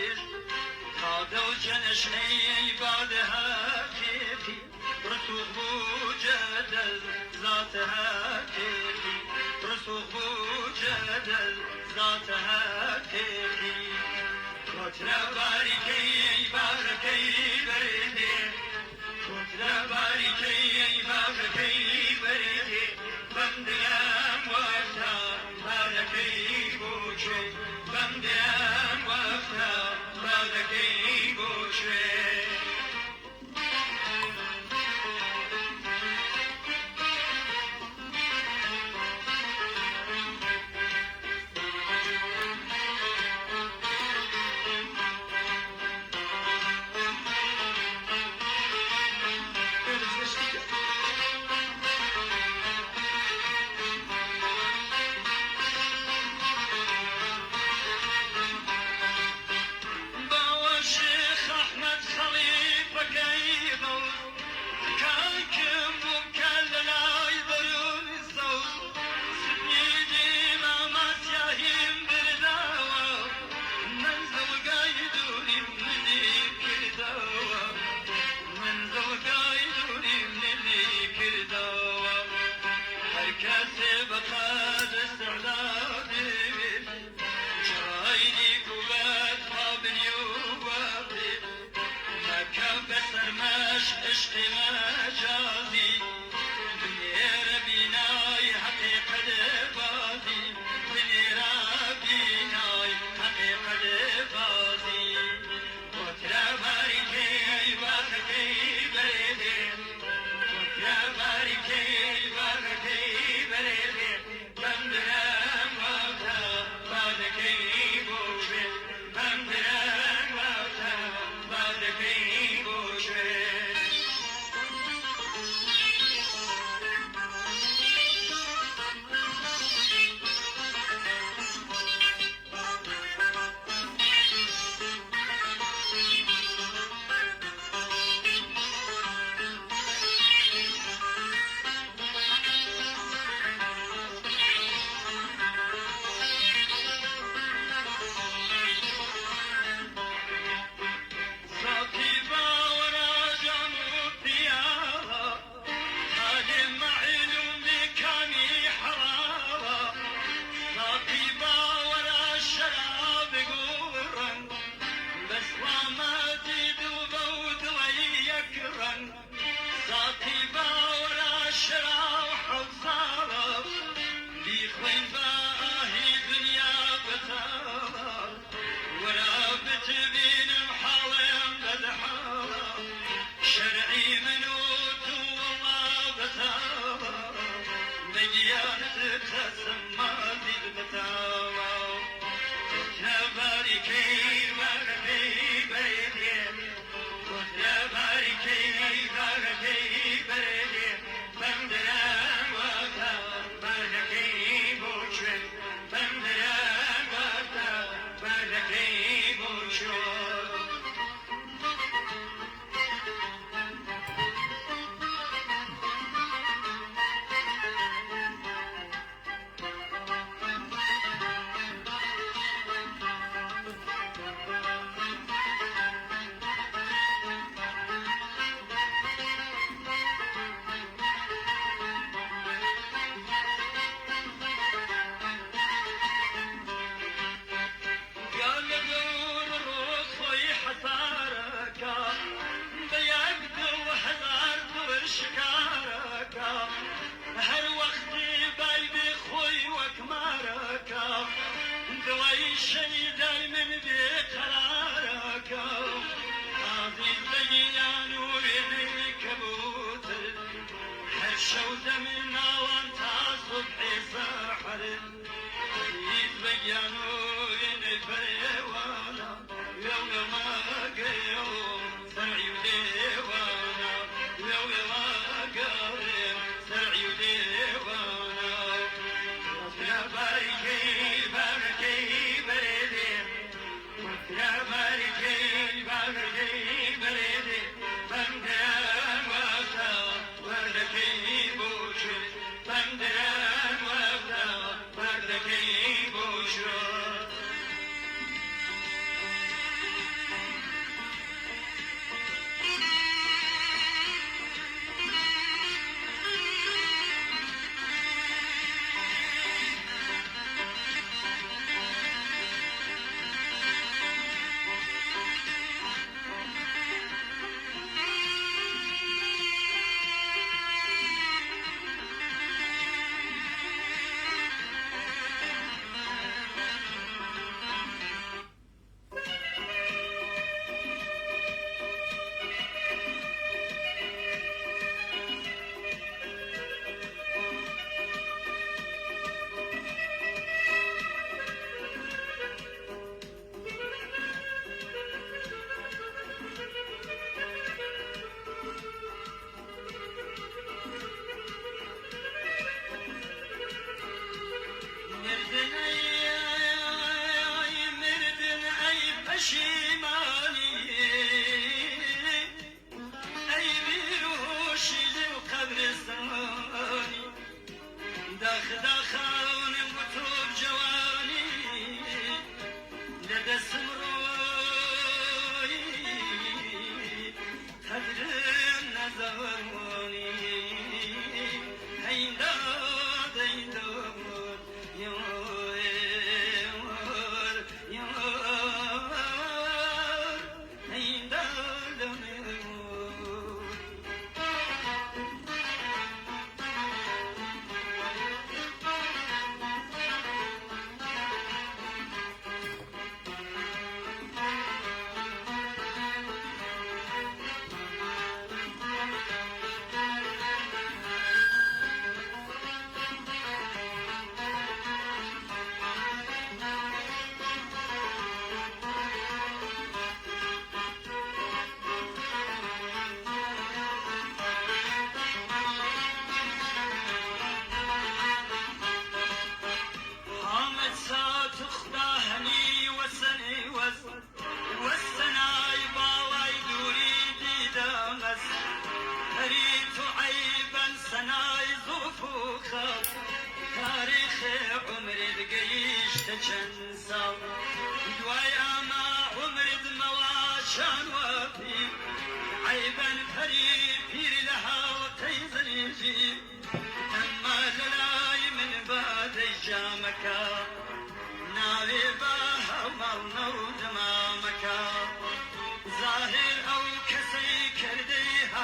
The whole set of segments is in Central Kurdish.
دير هذا وجنشني بعدها كيفي رسوخ جدل ذاتها كيفي رسوخ جدل ذاتها كيفي كتلا باركي باركي بردي كتلا باركي باركي بردي بنديام وقتا باركي بوشي بنديام وقتا باركي بوشي عشقي مجازي بنير بناي حقيقة بازي بنير بناي حقيقة بازي وترى باركي باركي بريدي وترى باركي باركي بريدي بندرم وقتا باركي بوشي بندرم وقتا باركي بوشي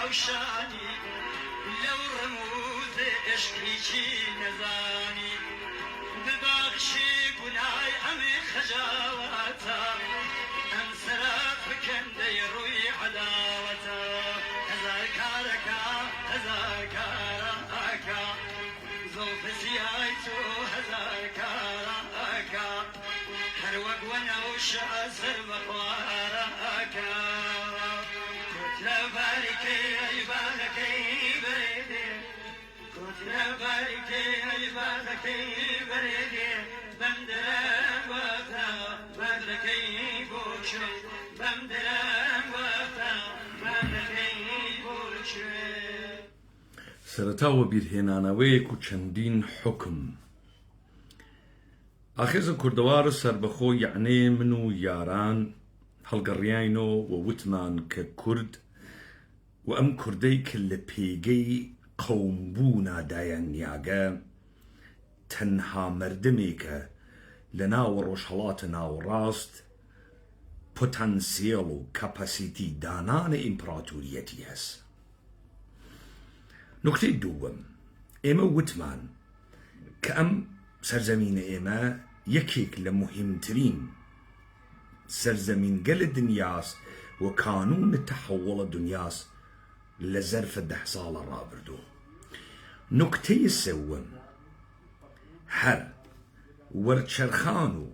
ناوشانی لو رموز عشقی چی نزانی ببخشی گناهی همه خجاوتا ام سرف بکنده روی عداوتا هزار کارکا زوف سیای تو هزار کارکا هر وقت ونوش سر بخوارکا کتلا بارکی ایبانکی بریدی کتلا بارکی ایبانکی بریدی بمدرم وقتا بدرکی بوچو بمدرم وقتا بدرکی بوچو سەرەتاوە بیرهێنانەوەیەک و چەندین حکم ئاخێزە کوردەوار سەربەخۆ یعنێ من و یاران هەڵگەڕیاینەوە و وتمان کە کورد و ئەم کوردەی کە لە پێگەی قەومبوو نادایان نیاگە تەنها مەردمێکە لە ناوە ڕۆژهەڵاتە ناوەڕاست پۆتەنسیێڵ و کەپەسیتی دانانە ئیمپراتوریەتی هەست. نکتەی دووەم ئێمە وتمان کە ئەم سەرزەمینە ئێمە یەکێک لە مهمترین سەرزەمینگەلە دنیاست و کانونە تەحەوڵە دنیاست لە زەرفە 10 ساڵە ڕابردوو. نکتەی سێوەم هەر وەرچەرخان و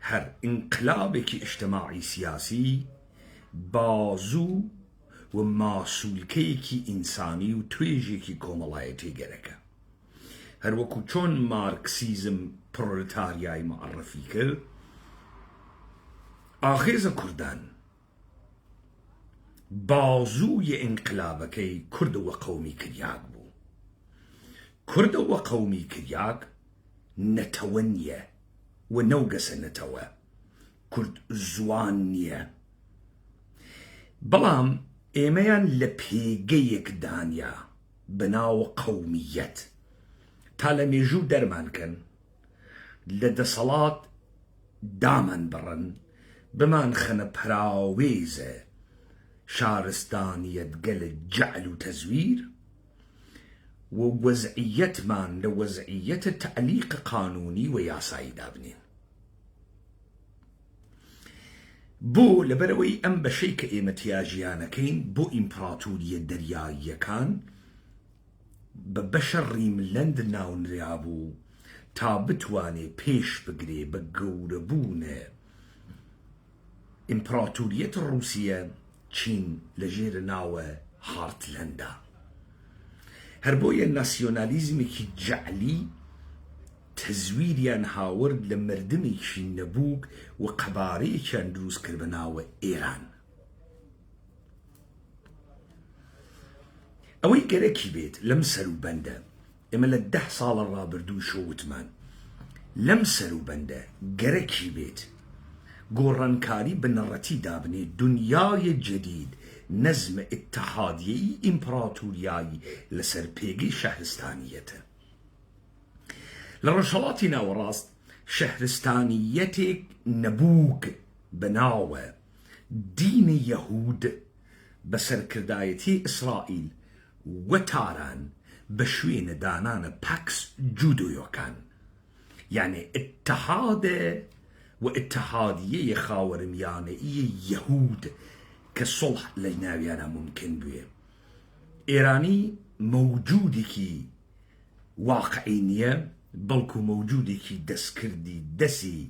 هەر ئینقلابێکی ئیجتیماعی سیاسی بازوو و ماسوولکەیەکی ئینسانی و توێژێکی کۆمەڵایەتی گەرەکە. هەروەکو چۆن مارکسیزم پرۆلتاریای معرفی کرد، ئاخێزە کوردان بازووی ئینقلابەکەی کوردەوە قەومی کریاک بوو. کوردەوە قەومی کریاک نەتەوە نییە و نەوگەسە نەتەوە، کورد زوان نییە، بەڵام ئێمەیان لە پێگەیەک دانیا بەناوە قەومیەت تا لە مێژوو دەرمانکەن، لە دەسەڵات دامان بڕن، بمان خەنە پراوێزە شارستانیەت گەلە جەعل و تەزویر و وەزعیەتمان لە وەزعیەتە تەعلیق قانونی و یاسایی دابنین. بۆ لەبەرەوەی ئەم بەشەی کە ئێمە تیاژیانەکەین بۆ ئیمپراتوریە دەریاییەکان بە بەشە ڕیملەند ناونرا بوو تا بتوانێ پێش بگرێ بە گەورەبوونە ئیمپراتوریەت ڕووسیە چین لە ژێرە ناوە هارتلەندا. هەر بۆیە ناسیۆنالیزمێکی جەعلی تەزویریان هاورد لە مردمێکی نەبووک و قەبارەیەکیان دروست کرد بە ناوە ئێران. ئەوەی گەرەکی بێت لەم سەروبەندە ئێمە لە 10 ساڵە ڕابردوو شەوتمان لەم سەروبەندە گەرەکی بێت گۆڕانکاری بە نەڕەتی دابنێ دنیای جدید نەزمە ئیتحادیەی ئیمپراتوریایی لەسەر پێگەی شەهرستانیەتە. لە ڕۆژهەڵاتی ناوەڕاست شەهرستانیەتێک نەبووک بەناوە دینی یەهود بە سەرکردایەتی ئیسرائیل و تاران بە شوێنە دانانە پاکس جودۆیەکان، یعنی ئیتحادە و ئیتحادیەیە خاوەرمیانەیی یەهود کە سڵح لە ناویانە ممکن بوێ. ئێرانی مەوجودێکی واقعی نییە، بەڵکو مەوجودێکی دەستکردی دەسی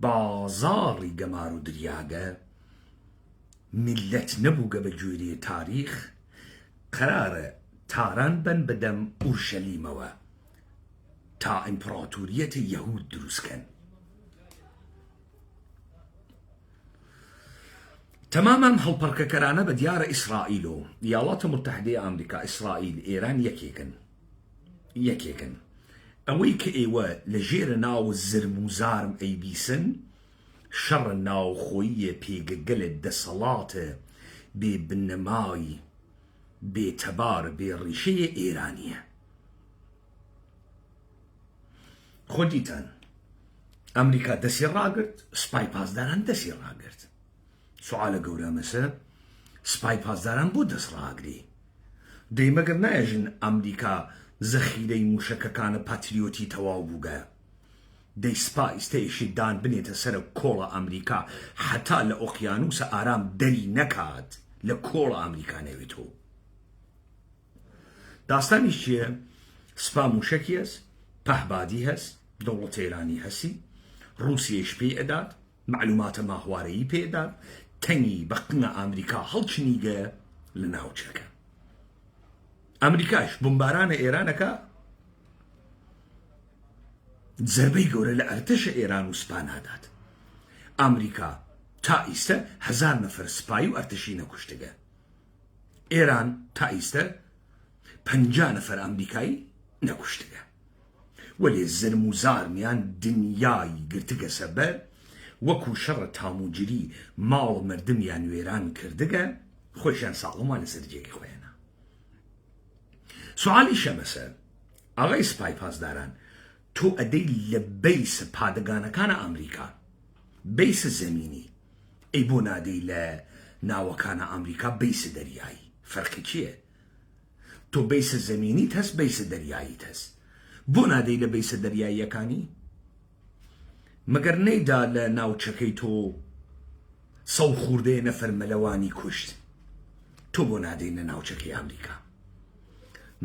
بازاڕی گەمار و دریاگە، میلەت نەبووگە بە گوێرەی تاریخ، قەرارە تاران بن بەدەم ئورشەلیمەوە تا ئیمپراتوریەتی یەهود دروستکەن. تەمامەم هەڵپەرکەکەرانە بە دیارە ئیسرائیل و ویڵاتە متحدەی ئەمریکا ئیسرائیل ئێران یەکێکن. ئەوەی کە ئێوە لە ژێرە ناو زرم و زارم ئەیبیسن شەڕە ناوخۆییە پێگەگەلە دەسەڵاتە بێ بنەمای بێتەبار بێڕیشەیە ئێرانیە. خۆ دیتەن ئەمریکا دەسی ڕاگرت، سپای پاسداران دەسی ڕاگرت. سوالە گەورە مەسە سپای پاسداران بۆ دەست ڕاگری؟ دەیمەگەر نایەژن ئەمریکا زەخیرەی موشەکەکانە پاتریۆتی تەواو بووگە دەی سپا ئیستەیشی دان بنێتە سەرە کۆڵە ئەمریکا حتا لە ئۆقیانوسە ئارام دەری نەکات لە کۆڵە ئەمریکا نەوێتەوە. داستانی چییە؟ سپا موشەکی هەست، پەهبادی هەست، دەوڵەتە ئێرانی هەسی، رووسیەش پێ ئەدات، معلوماتە ماهوارەیی پێدات، تەنگی بە قنە ئەمریکا هەڵچنیگە لە ناوچەکە. ئەمریکاش بمبارانە ئێرانەکە، زەربەی گەورە لە ئەرتەشە ئێران و سپا نادات. ئەمریکا تا ئیستە 1000 نەفەر سپایی و ئەرتەشی نەکوشتگە. ئێران تا ئیستە 50 نەفەر ئەمریکایی نەکوشتگە. وەلێ زرم و زارمیان دنیای گرتگە سەبەر وەکو شەڕە تاموجری ماڵ مردمیان وێران کردگە خۆشیان ساڵەمان لەسەر جێگی خۆیانە. سوعالی شەمەسە ئاغای سپای پاسداران تۆ ئەدەی لە بیس پادەگانەکانە ئەمریکا بیس زەمینی ئەی بۆ نادەی لە ناوەکانە ئەمریکا بیس دەریایی فەرقی چییە؟ تۆ بیس زەمینیت هەست بیس دەریاییت هەست بۆ نادەی لە بیس دەریاییەکانی؟ مەگەر نەیدا لە ناوچەکەی تۆ 100 خوردەیە نەفەر مەلەوانی کوشت تۆ بۆ نادەی لە ناوچەکەی ئەمریکا؟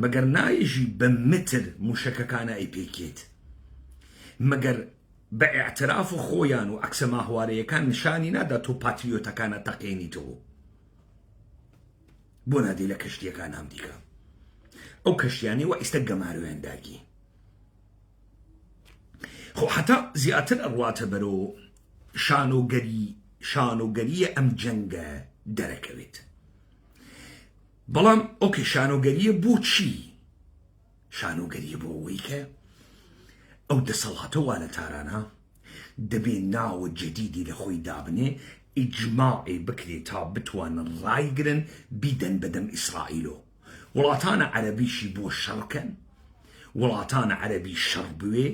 مەگەر نایژی بە متر موشەکەکانە ئەی پێکێت؟ مەگەر بە ئاعتراف و خۆیان و عەکسە ماهوارەیەکان نیشانی نادا تۆ پاتریۆتەکانە تەقێنیتەوە بۆ نادەی لە کەشتیەکان ئەمریکا؟ ئەو کەشتیانەی وە ئێستا گەمارویان داگی خۆ حتا زیاتر ئەڕواتە بەرەو شانۆگەریە ئەم جەنگە دەرەکەوێت. بەڵام ئۆکێ شانۆگەریە بۆ چی؟ شانۆگەریە بۆ ئەوەی کە ئەو دەسەڵاتە وا لە تارانە دەبێ ناوە جەدیدی لە خۆی دابنێ ئیجماعی بکرێت تا بتوانن ڕایگرن بیدەن بەدەم ئیسرائیلۆ وڵاتانە عەرەبیشی بۆ شەڕکەن وڵاتانە عەرەبی شەڕ بوێ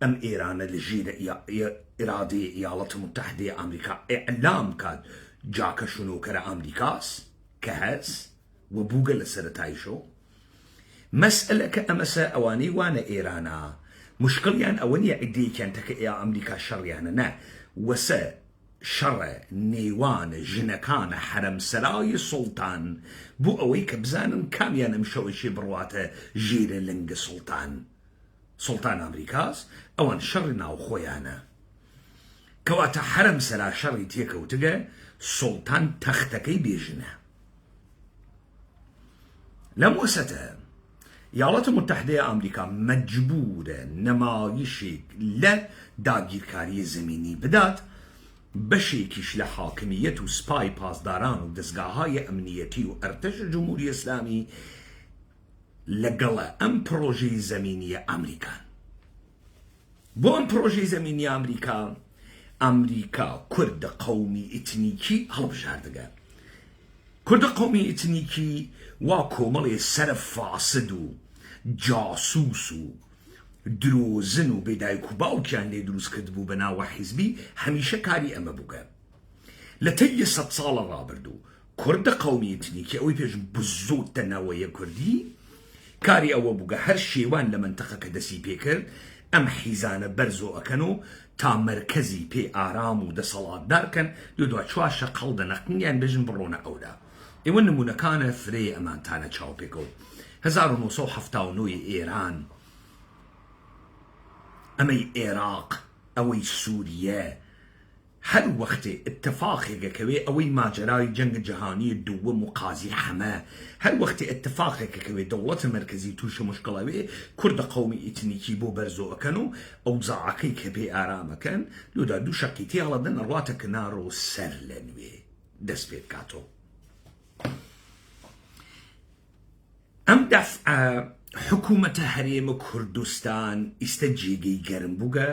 ئەم ئێرانە لە ژێرە ئیرادەی ئیاڵەتە متحدەی ئەمریکا ئیعلام کات جاکە شونۆکەرە ئەمریکاس کە هەست و بووگە لە سەرەتایشەوە. مەسئلەکە ئەمەسە ئەوانەی وانە ئێرانە مشکڵیان ئەوە نییە ئیدەیەکیان تەکە ئەمریکا شەڕیانە نە وەسە شەڕە نێوانە ژنەکانە حەرەمسەرای سوڵتان بۆ ئەوەی کە بزانن کامیان ئەم شەوەشێ بڕواتە ژێرە لنگە سوڵتان ئەمریکاس ئەوان شەڕی ناو خۆیانە کەواتە حەرەمسەرا شەڕی تێکەوتگە سوڵتان تەختەکەی بێژنە. لەم وەسەتە یاڵەتە متحدەیە ئەمریکا مەجبورە نەمایشێک لە داگیرکاری زەمینی بدات بەشێکیش لە حاکمیەت و سپای پاسداران و دەستگاهای ئەمنیەتی و ئەرتەشە جمهوری ئیسلامی لەگەڵە ئەم پرۆژەی زەمینیە ئەمریکان. بۆ ئەم پرۆژەی زەمینی ئەمریکا کوردە قەومی ئیتنیکی هەڵبژاردەگە. کوردە قەومی ئیتنیکی وا کۆمەڵێ سەرە فاسد و جاسوس و درۆزن و بێدایک و باوکیان لێ دروست کرد بوو بە ناوە حیزبی هەمیشە کاری ئەمە بووگە. لە تەیە 100 ساڵە ڕابردوو کوردە قەومی ئیتنیکی ئەوەی پێش بزۆتە ناوەیە کوردی کاری ئەوە بووگە هەر شێوان لە منتەقەکە دەسی پێکرد ئەم حیزانە بەرزۆ ئەکەن و تا مرکزی پێ ئارام و دەسەڵاتدارکەن دوای چواشە قەڵ دەنەقنیان بێژن بڕۆنە ئەودا. ئێوە نمونونەکانە فرێ ئەمانتانە چاو پێکەوت. 1979 ئێران، ئەمەی عێراق، ئەوەی سووریە، هەر وەختێ اتفاقێکەکەوێ ئەوەی ماجرای جەنگە جەهانی دووەم و قازی حەمە هەر وەختێ اتفاقێکەکەوێ دەوڵەتە مرکزی تووشە مشکڵەوێ کوردە قەومی ئیتنیکی بۆ بەرزۆەکەن و ئەو زاعەکەی کە پێ ئارامەکەن لودا دوو شەقی تێڵەدەن ڕواتە کنار و سەر لە نوێ دەست پێ بکاتەوە. ئەم دەفعە حکوومەتە هەرێمە کوردستان ئیستە جێگەی گەرم بووگە.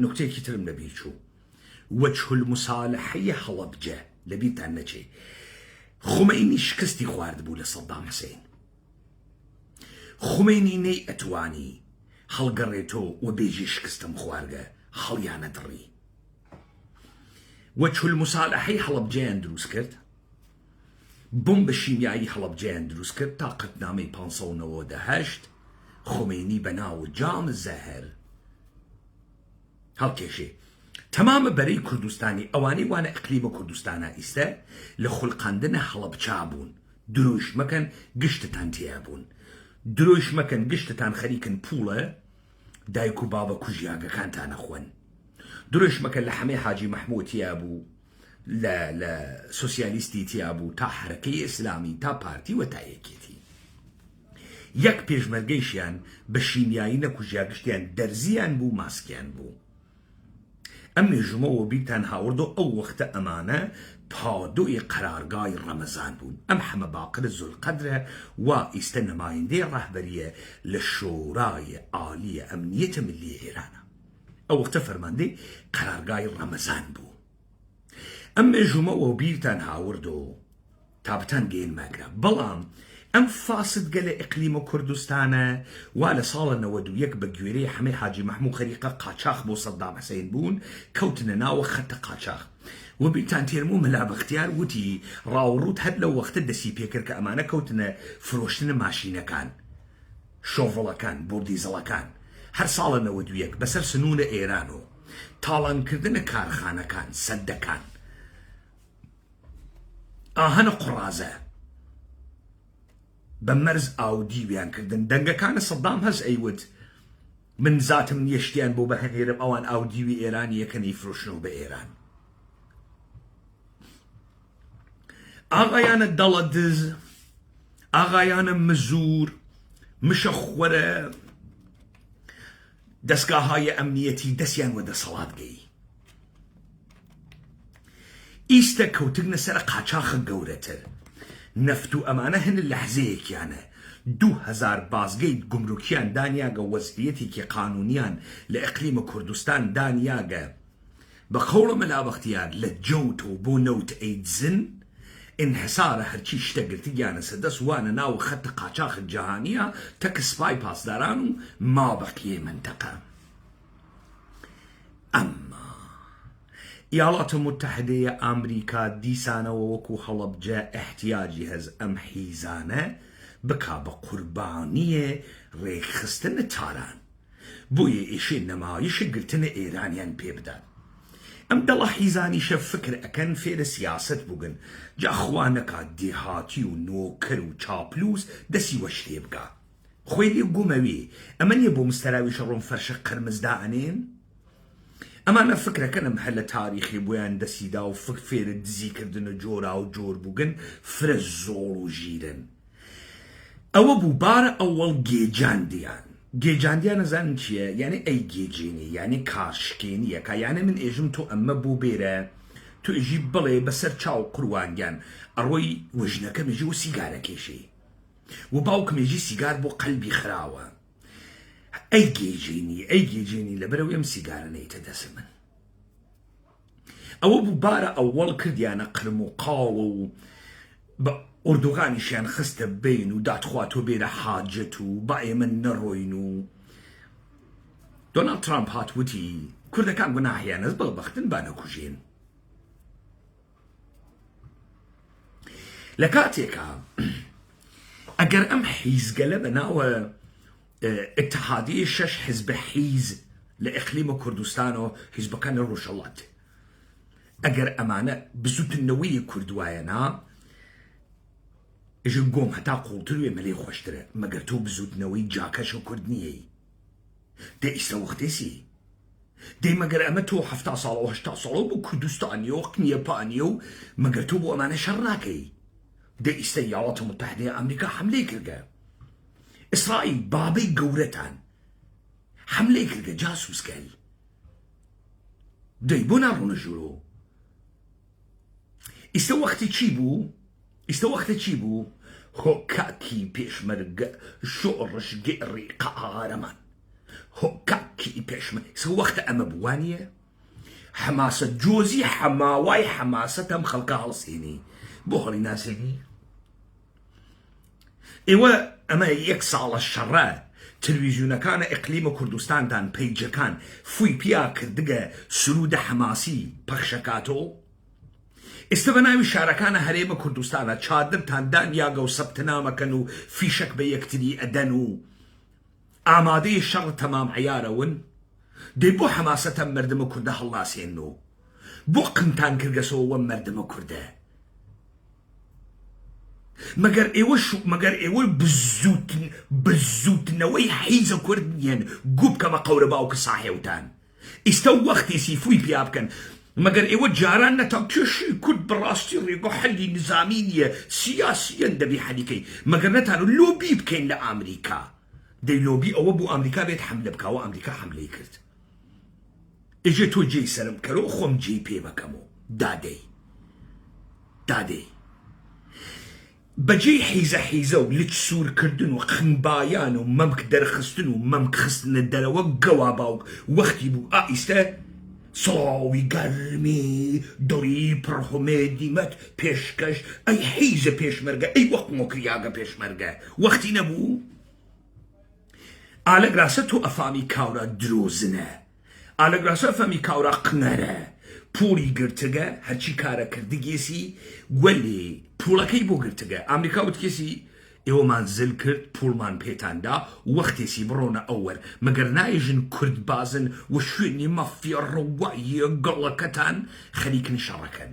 نوکتێکی ترم لەبیر چوو وەجه المسالحەی هەڵەبجە لەبیرتان نەچێ. خومەینی شکستی خوارد بوو لە سەدام حوسێن. خومەینی نەی ئەتوانی هەڵگەڕێتەوە و بێژی شکستم خوارگە هەڵیانە دڕی. وەجه المسالحەی هەڵەبجەیان دروست کرد بۆمبە شیمیایی هەڵەبجەیان دروست کرد تا قەتنامەی 598 خۆمێنی بەناو جام زەهر هەڵکێشێ تەمامە بەرەی کوردستانی ئەوانەی وانە ئەقلیمە کوردستانە ئیسە لە خوڵقاندنە هەڵەبجا بوون. دروش مەکەن گشتتان تیا بوون، دروش مەکەن گشتتان خەریکن پوڵە دایک و بابە کوژیاگەکانتانە خوێن، دروش مەکەن لە حەمەی حاجی مەحموود تیا بوو، لە سۆسیالیستی تیا بوو، تا حرەکەی ئیسلامی، تا پارتی و تا یەکێتی. یەک پێشمەرگەیشیان بە شیمیایی نەکوژیا گشتیان دەرزیان بوو، ماسکیان بوو. ئەم مێژومەوە بیرتان هاوردۆ ئەو وەختە ئەمانە پادۆی قەرارگای ڕەمەزان بوون. ئەم حەمە باقر زولقەدرە و ئیستە نەمایندەی ڕەهبەریە لە شۆرای عالیە ئەمنیەتە ملی ئێرانە. ئەو وەختە فەرماندەی قەرارگای ڕەمەزان بوو. ئەم مێژومەوە بیرتان هاوردۆ تابتان گەین ماگرا. بەڵام ئەم فاسدگە لە ئیقلیمە کوردستانە وا لە ساڵە 91 بە گوێرەی حەمەی حاجی مەحموود خەریقە قاچاق بۆ سەدام حوسێن بوون، کەوتنە ناوە خەتە قاچاق. و بیرتان تێرموو مەلا بەختیار وتی ڕاوڕوت هەر لەو وەختە دەسی پێکرد کە ئەمانە کەوتنە فرۆشتنە ماشینەکان، شۆڤڵەکان، بۆردیزەڵەکان. هەر ساڵە 91 بەسەر سنوونە ئێران و تاڵانکردنە کارخانەکان، سەدەکان، ئاهەنە قوڕازە بە مەرز ئاودیویان کردن. دەنگەکانە سەدام هەز ئەیوت من زاتم نیشتیان بۆ بەهێنێرم ئەوان ئاودیوی ئێرانی یەکەنی فرۆشنەوە بە ئێران. ئاغایانە دەڵە دز، ئاغایانە مزور، مشەخوەرە، دەستگاهای ئەمنیەتی دەستیان وە دەسەڵات گەی. ئیستە کەوتنە سەر قاچاخە گەورەتر. نەفت و ئەمانە هەن لەحزەیەکیانە 2000 بازگەی گومروکیان دانیاگە، وەزعیەتێکی قانونیان لە ئەقلیمە کوردستان دانیاگە. بە قەوڵە مەلابەختیار لە جەوت و بۆ نەوت ئەیدزن انحسارە هەرچی شتەگرتیگیانە سەدەست وانە ناو خەتە قاچاخ جەهانیە تەکە سپای پاسداران و مابەقیە منتەقە. ئەمما ئیاڵاتە متحدەیە ئامریکا دیسانەوە وەکو هەڵەبجە احتیاجی هەز ئەم حیزانە بکا بە قوربانیە ڕێکخستنە تاران بۆیە ئێشێ نەمایشە گرتنە ئێرانیان پێ بدات. ئەم دەڵە حیزانیشە فکر ئەکەن فێرە سیاست بووگن، جاخوا نەکات دێهاتی و نۆکەر و چاپلوس دەسی وە شتێ بگا. خۆی لێ گومەوێ ئەمە نیە بۆ مستەراویشە ڕۆم فەرشە قەرمزدا ئەنێن. ئەمانە فکرەکەن ئەم هەلە تاریخی بۆیان دەسیدا و فێرە دزیکردنە جۆرا و جۆر بووگن، فرە زۆڵ و ژیرن. ئەوە بوو بارە ئەوەڵ گێجاندیان. گێجاندیان نەزانن چییە؟ یعنی ئەی گێجێنی، یعنی کارشکێنیەکە، یانە من ئێژم تۆ ئەمە بوو بێرە تۆ ئێژی بڵێ بەسەر چاو قوروانگیان ئەڕۆی وەژنەکە مێژی و سیگارە کێشەی و باوکمێژی سیگار بۆ قەلبی خراوە. ئەی گێجێنی، ئەی گێجێنی لەبەرەوە ئەم سیگارە نەیتە دەست من. ئەوە بوو بارە ئەوەڵ کردیانە قرم و قاوە و بە ئوردوغانیشیان خستە بین و دادخوا تۆ بێرە حاجەت و با ئێمە نەڕۆین و دۆناڵد ترامپ هاتووتی کوردەکان گوناحیانەز بەڵبەختن با نەکوژێن. لە کاتێکا ئەگەر ئەم حیزگەلە بەناوە اتحادیە 6 حزب حیز لە ئەقلیمە کوردستان و حیزبەکانی ڕۆژهەڵات ئەگەر ئەمانە بزوتنەوەی کوردوایەنا ئێژن گۆم هەتا قوڵتر وێ مەلەی خۆشترە مەگەر تۆ بزوتنەوەی جاکەشە کورد نییەی. دە ئیسە وەختێسی دەی مەگەر ئەمە تۆ 70 ساڵ و 80 ساڵە بۆ کوردستانیە و قنیەپانیە و مەگەر تۆ بۆ ئەمانە شەڕ ناکەی. دە ئیسە ئیاڵاتە متحدەیە ئەمریکا حملەی کردە، ئیسرائیل بابەی گەورەتان حملەی کردە جاسووسکەل. دەی بۆ ناڕۆنە ژوورۆ. ئیسە وەختی چی بوو؟ ئیستا وەختە چی بوو؟ هۆکاکی پێشمەرگە شۆڕش گێڕی قەهارەمان، هۆکاکی پێشمەرگ. ئیستا وەختە ئەمە بوانیە حەماسە جۆزی حەماوای حەماسەت ئەم خەڵکە هەڵسێنی بۆ هەڵی ناسێنی. ئێوە ئەمە 1 ساڵە شەڕە تەلەڤیزیۆنەکانە ئەقلیمە کوردستاندان پەیجەکان فووی پیا کردگە سرودە حەماسی پەخشەکاتەوە. استبناوی شارەکانە هەرێمە کوردستانە چادرتان دانیاگە و سەبتنامەکەن و فیشەک بە یەکتری ئەدەن و ئامادەی شەڕ تەمام عیارەون دەی بۆ حەماسەتە مردمە کوردە هەڵاسێنەوە بۆ قمتان کردگەسەوە وەم مردمە کوردە مەگەر ئێوە بزوتنەوەی حیزە کورد نیەن گوو بکەمە قەورە باوکە ساحێوتان ئیستە وەختێسی فوی پیا بکەن مەگەر ئێوە جاران نەتا کێشی کورد بەڕاستی ڕێگە حەلی نظامی نییە سیاسیەن دەبی حەلیکەی مەگەر نەتانە لۆبی بکەین لە ئامریکا دەی لۆبی ئەوە بوو ئەمریکا بێت حملە بکاوە ئەمریکا حملەی کرد ئێژێ تۆ جێی سەرم کەرەوە خۆم جێی پێ بەکەمەوە دادەی بەجێی حیزە و لچ سوورکردن و قنبایان و مەمک دەرخستن و مەمک خستنە دەرەوە گەوا باوک وەختی بوو ئائیستە سڵاوی گەرمی دڵی پڕحومێدیمەت پێشکەش ئەی حیزە پێشمەرگە ئەی وەخت مۆکریاگە پێشمەرگە وەختی نەبوو ئالەگراسە تۆ ئەفامی کاورە درۆزنە ئالەگراسە ئەفامی کاورە قنەرە پوڵی گرتگە هەرچی کارە کردگێسی وەلێ پوڵەکەی بۆ گرتگە ئەمریکا وتکێسی ئێوەمان زل کرد پوڵمان پێتاندا وەختێسی بڕۆنە ئەوەر مەگەر نایژن کورد بازن و شوێنی مەفیە ڕەواییە گەڵەکەتان خەریکن شەڕەکەن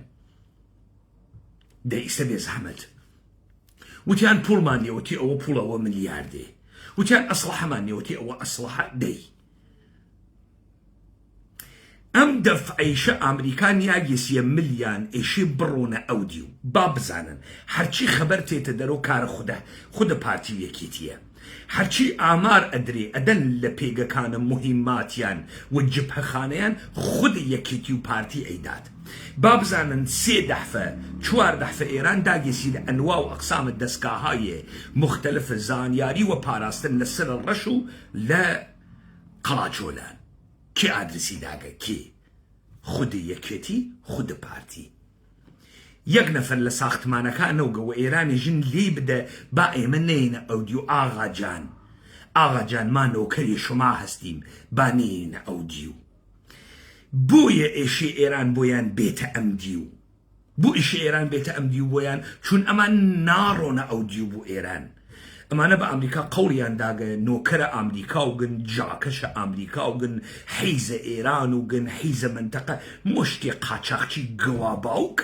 دەئیسە بێ زەحمەت وتیان پوڵمان لێوەتی ئەوە پوڵەوە ملیاردێ وتیان ئەسلحەمان لێوەتی ئەوە ئەسلحە دەی ئەم دەفعیشە ئامریکا نیاگەسیە ملیان ئێشێ بڕۆنە ئەودیو با بزانن هەرچی خەبەر تێتە دەرەوە کارە خودە پارتی یەکێتیە هەرچی ئامار ئەدرێ ئەدەن لە پێگەکانە مهماتیان و جبهەخانەیان خودە یەکێتی و پارتی ئەیدات با بزانن 3 دەحفە 4 دەحفە ئێران داگەسی لە ئەنوا و ئەقسامە دەستگاهایە مختلف زانیاری و پاراستن لە سرە ڕەش و لە قەڵاچۆلان کی ئادرسی داگە کی خودی یەکێتی خودە پارتی یەک نەفەر لە ساختمانەکانەوەگەوە ئێرانی ژن لێ بدە با ئێمە نەینە ئەودیو ئاغاجان مانەوەکەری شما هەستیم با نەینە ئەودیو بۆیە ئێشێ ئێران بۆیان بێتە ئەمدیو بۆ ئیشێ ئێران بێتە ئەمدیو بۆیان چون ئەمان ناڕۆنە ئەودیو بۆ ئێران ئەمانە بە ئەمریکا قەوڵیان داگە نۆکەرە ئەمریکا و گن جاکەشە ئەمریکا و گن حیزە ئێران و گن حیزە منتەقە مشتی قاچاقچی گەوا باوک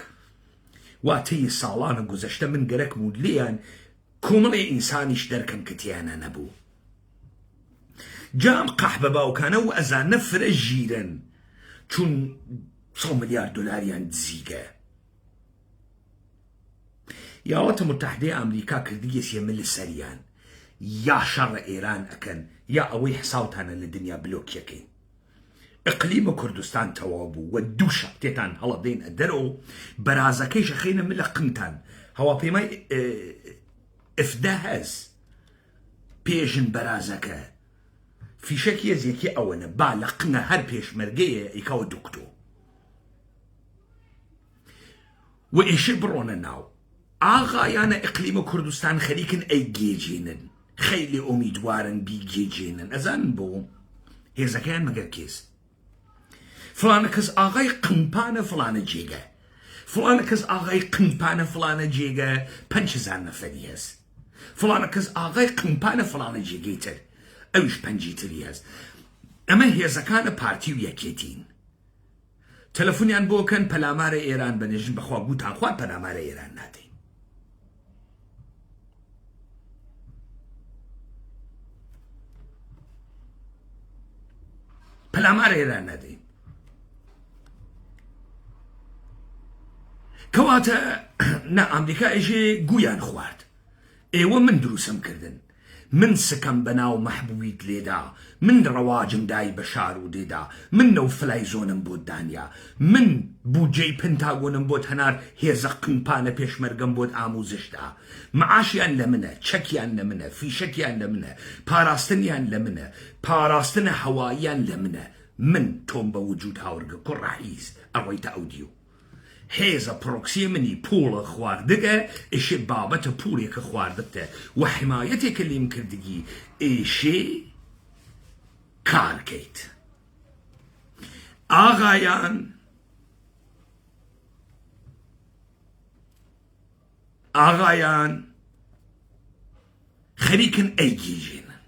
واتەی ساڵانە گوزەشتە من گەرەکم و لێیان کۆمەڵی ئینسانیش دەرکەم کە تیانە نەبوو جام قەح بە باوکانە و ئەزانە فرە ژیرن چون 100 ملیار دۆلاریان دزیگە یاوەتە متحدەی ئەمریکا کردیگەسیە من لە سەریان یا شەڕە ئێران ئەکەن یا ئەوەی حساوتانە لە دنیا بلۆکیەکەین ئەقلیمە کوردستان تەواو بوو و دوو شەق تێتان هەڵەدەین ئەدەرەوە بەرازەکەیش ئەخەینە من لە قمتان هەواپەیمای ئفدا هەز پێژن بەرازەکە فیشەکی هەزیەکی ئەوەنە با لە قنە هەر پێشمەرگەیە ئیکاوە دوکتۆ و ئێشێ بڕۆنە ناو ئاغایانە ئەقلیمە کوردستان خەریکن ئەی گێجێنن خەیلی ئومیدوارن بیگێجێنن ئەزانن بۆ هێزەکەیان مەگەر کێس فلانە کەس ئاغای قمپانە فلانە جێگە فلانە کەس ئاغای قمپانە فلانە جێگە 5,000 نەفەری هەست فلانە کەس ئاغای قمپانە فلانە جێگەی تر ئەویش 5 تری هەست ئەمە هێزەکانە پارتی و یەکێتین تەلەفۆنیان بۆکەن پەلامارە ئێران بەنێژن بەخوا گوتان خوا پەلامارە ئێران نادەین پەلامارە ئێران نادەین کەواتە نە ئەمریکا ئێژێ گویان خوارد ئێوە من دروسم کردن من سکەم بەناو مەحبوبیت لێدا من ڕەواجم دای بە شار و دێدا من نەو فلای زۆنم بۆ دانیا من بوجەی پنتاگۆنم بۆت هەنار هێزە قمپانە پێشمەرگەم بۆت ئاموزشدا معاشیان لە منە چەکیان لە منە فیشەکیان لە منە پاراستنیان لە منە پاراستنە هەواییان لە منە من تۆم بە وجود هاورگە کوڕ ڕەحیز ئەڕۆیتە ئەودیو هێزە پرۆکسی منی پوڵە خواردگە ئێشێ بابەتە پوڵێکە خواردتە و حمایەتێکە لێم کردگی ئێشێ کارکەیت ئاغایان ئاغایان خەریکن ئەیگیژێنن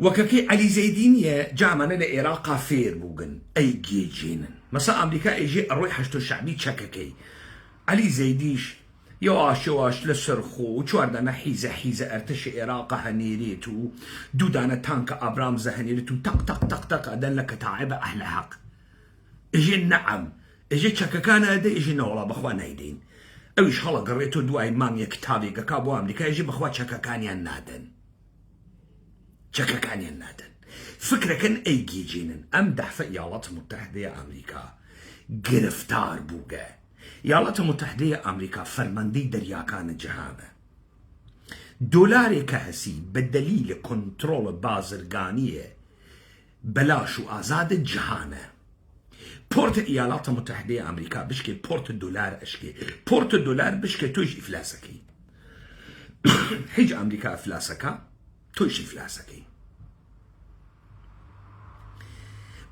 وەکەکەی عەلی زەیدی نییە جامانە لە عێراقا فێر بووگن ئەیگێجێنن مەسا ئەمریکا ئەیژێ ئەڕۆی هەشتۆ شعبی چەکەکەی عەلی زەیدیش یەواش لە سەرخۆ و چواردانە حیزە ئەرتەشی عێراقا هەنێرێت و دوودانە تانکە ئابرامزە هەنێرێت و تەق ئەدەن لە کەتاعبە ئەهلە حەق ئەژێ نەعەم ئەژێ چەکەکانە ئەدە ئێژێ نەوەڵا بەخوا نایدەین ئەویش هەڵە گەڕێت و دوای مانگە کتابێکەکا بۆ ئەمریکا ئێژێ بەخوا چەکەکانیان نادەن فکرەکەن ئەیگێجێنن ئەم دەحفە ئیاڵەتە متحدەیە ئەمریکا گرفتار بووگە ئیاڵەتە متحدەیە ئەمریکا فەرماندەی دەریاکانە جیهانە دۆلارێکە هەسی بە دەلیلە کۆنتڕۆڵە بازرگانیە بەلاش و ئازادە جیهانە پۆرتە ئیاڵاتە متحدەیە ئەمریکا بشکێ پۆرتە دۆلار ئەشکێ پۆرتە دۆلار بشکێ تۆیش ئیفلاسەکەی هیچ ئەمریکا ئەفلاسەکە تۆیش ئیفلاسەکەی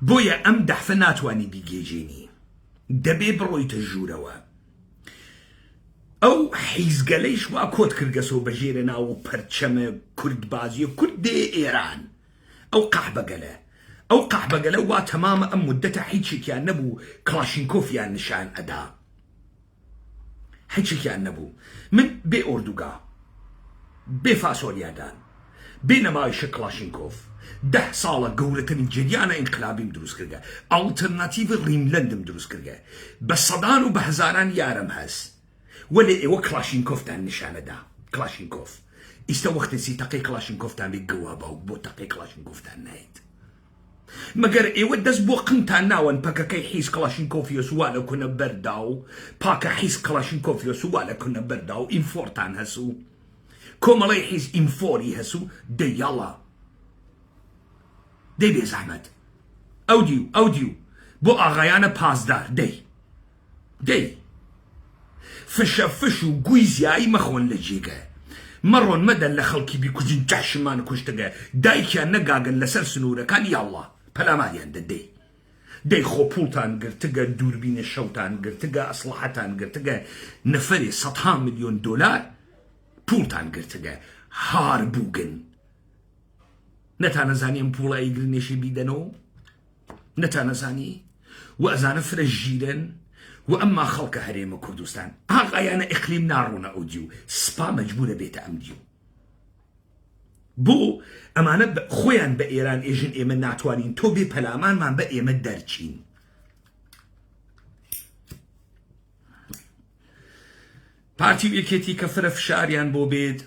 بۆیە ئەم دەحفە ناتوانی بیگێژێنی دەبێ بڕۆیتە ژوورەوە ئەو حیزگەلەیش وا کۆت کردگەسۆ بەژێرە ناو پەرچەمە کوردبازیە کوردێ ئێران ئەو قەحبەگەلە وا تەمامە ئەم مدەتە هیچێکیان نەبوو کلاشینکۆفیان نیشان ئەدا هیچێکیان نەبوو من بێ ئۆردوگا بێ فاسۆلیادان بێ نەمایشە کلاشینکۆف 10 ساڵە گەورەترین جریانە ئینقلابیم دروست کردە ئالتەرناتیڤ ڕیملەندم دروست کردە بە سەدان و بە هەزاران یارم هەست وەلێ ئێوە کلاشینکۆفتان نیشانەدا کلاشینکۆف ئیستە وەختێسی تەقەی کلاشینکۆفتان بێ گەوا باوک بۆ تەقەی کلاشینکۆفتان نایت مەگەر ئێوە دەست بۆ قنتان ناوەن پەکەکەی حیز کلاشینکۆفیە سووا لە کونە بەردا و پاکە حیز کلاشینکۆفیە سووا لە کونە بەردا و ئینفۆرتان هەسوو کۆمەڵی حیز ئینفۆری هەسوو دەیاڵە دەی بێ زەحمەت ئەو دیو بۆ ئاغایانە پازدار دەی فشە فش و گوی زیایی مەخۆن لە جێگە مەڕۆن مەدەن لە خەڵکی بیکوژین جەحشمان کوشتگە دایکیان نەگاگەن لەسەر سنوورەکان یاڵڵا پەلاماریان دەی خۆ پوڵتان گرتگە دووربینە شەوتان گرتگە ئەسلحەتان گرتگە نەفەرێ 100 ملیۆن دۆلار پوڵتان گرتگە هار بووگن نەتانەزانی ئەم پوڵە ئەیگرنێشی بیدەنەوە نەتانەزانی و ئەزانە فرە ژیرن و ئەمما خەڵکە هەرێمە کوردستان ئاغایانە ئیقلیم ناڕوونە ئەو دیو سپا مەجبورە بێتە ئەم دیو بۆ ئەمانە خۆیان بە ئێران ئێژن ئێمە ناتوانین تۆ بێ پەلامانمان بە ئێمە دەرچین پارتی یەکێتی کە فرە فشاریان بۆ بێت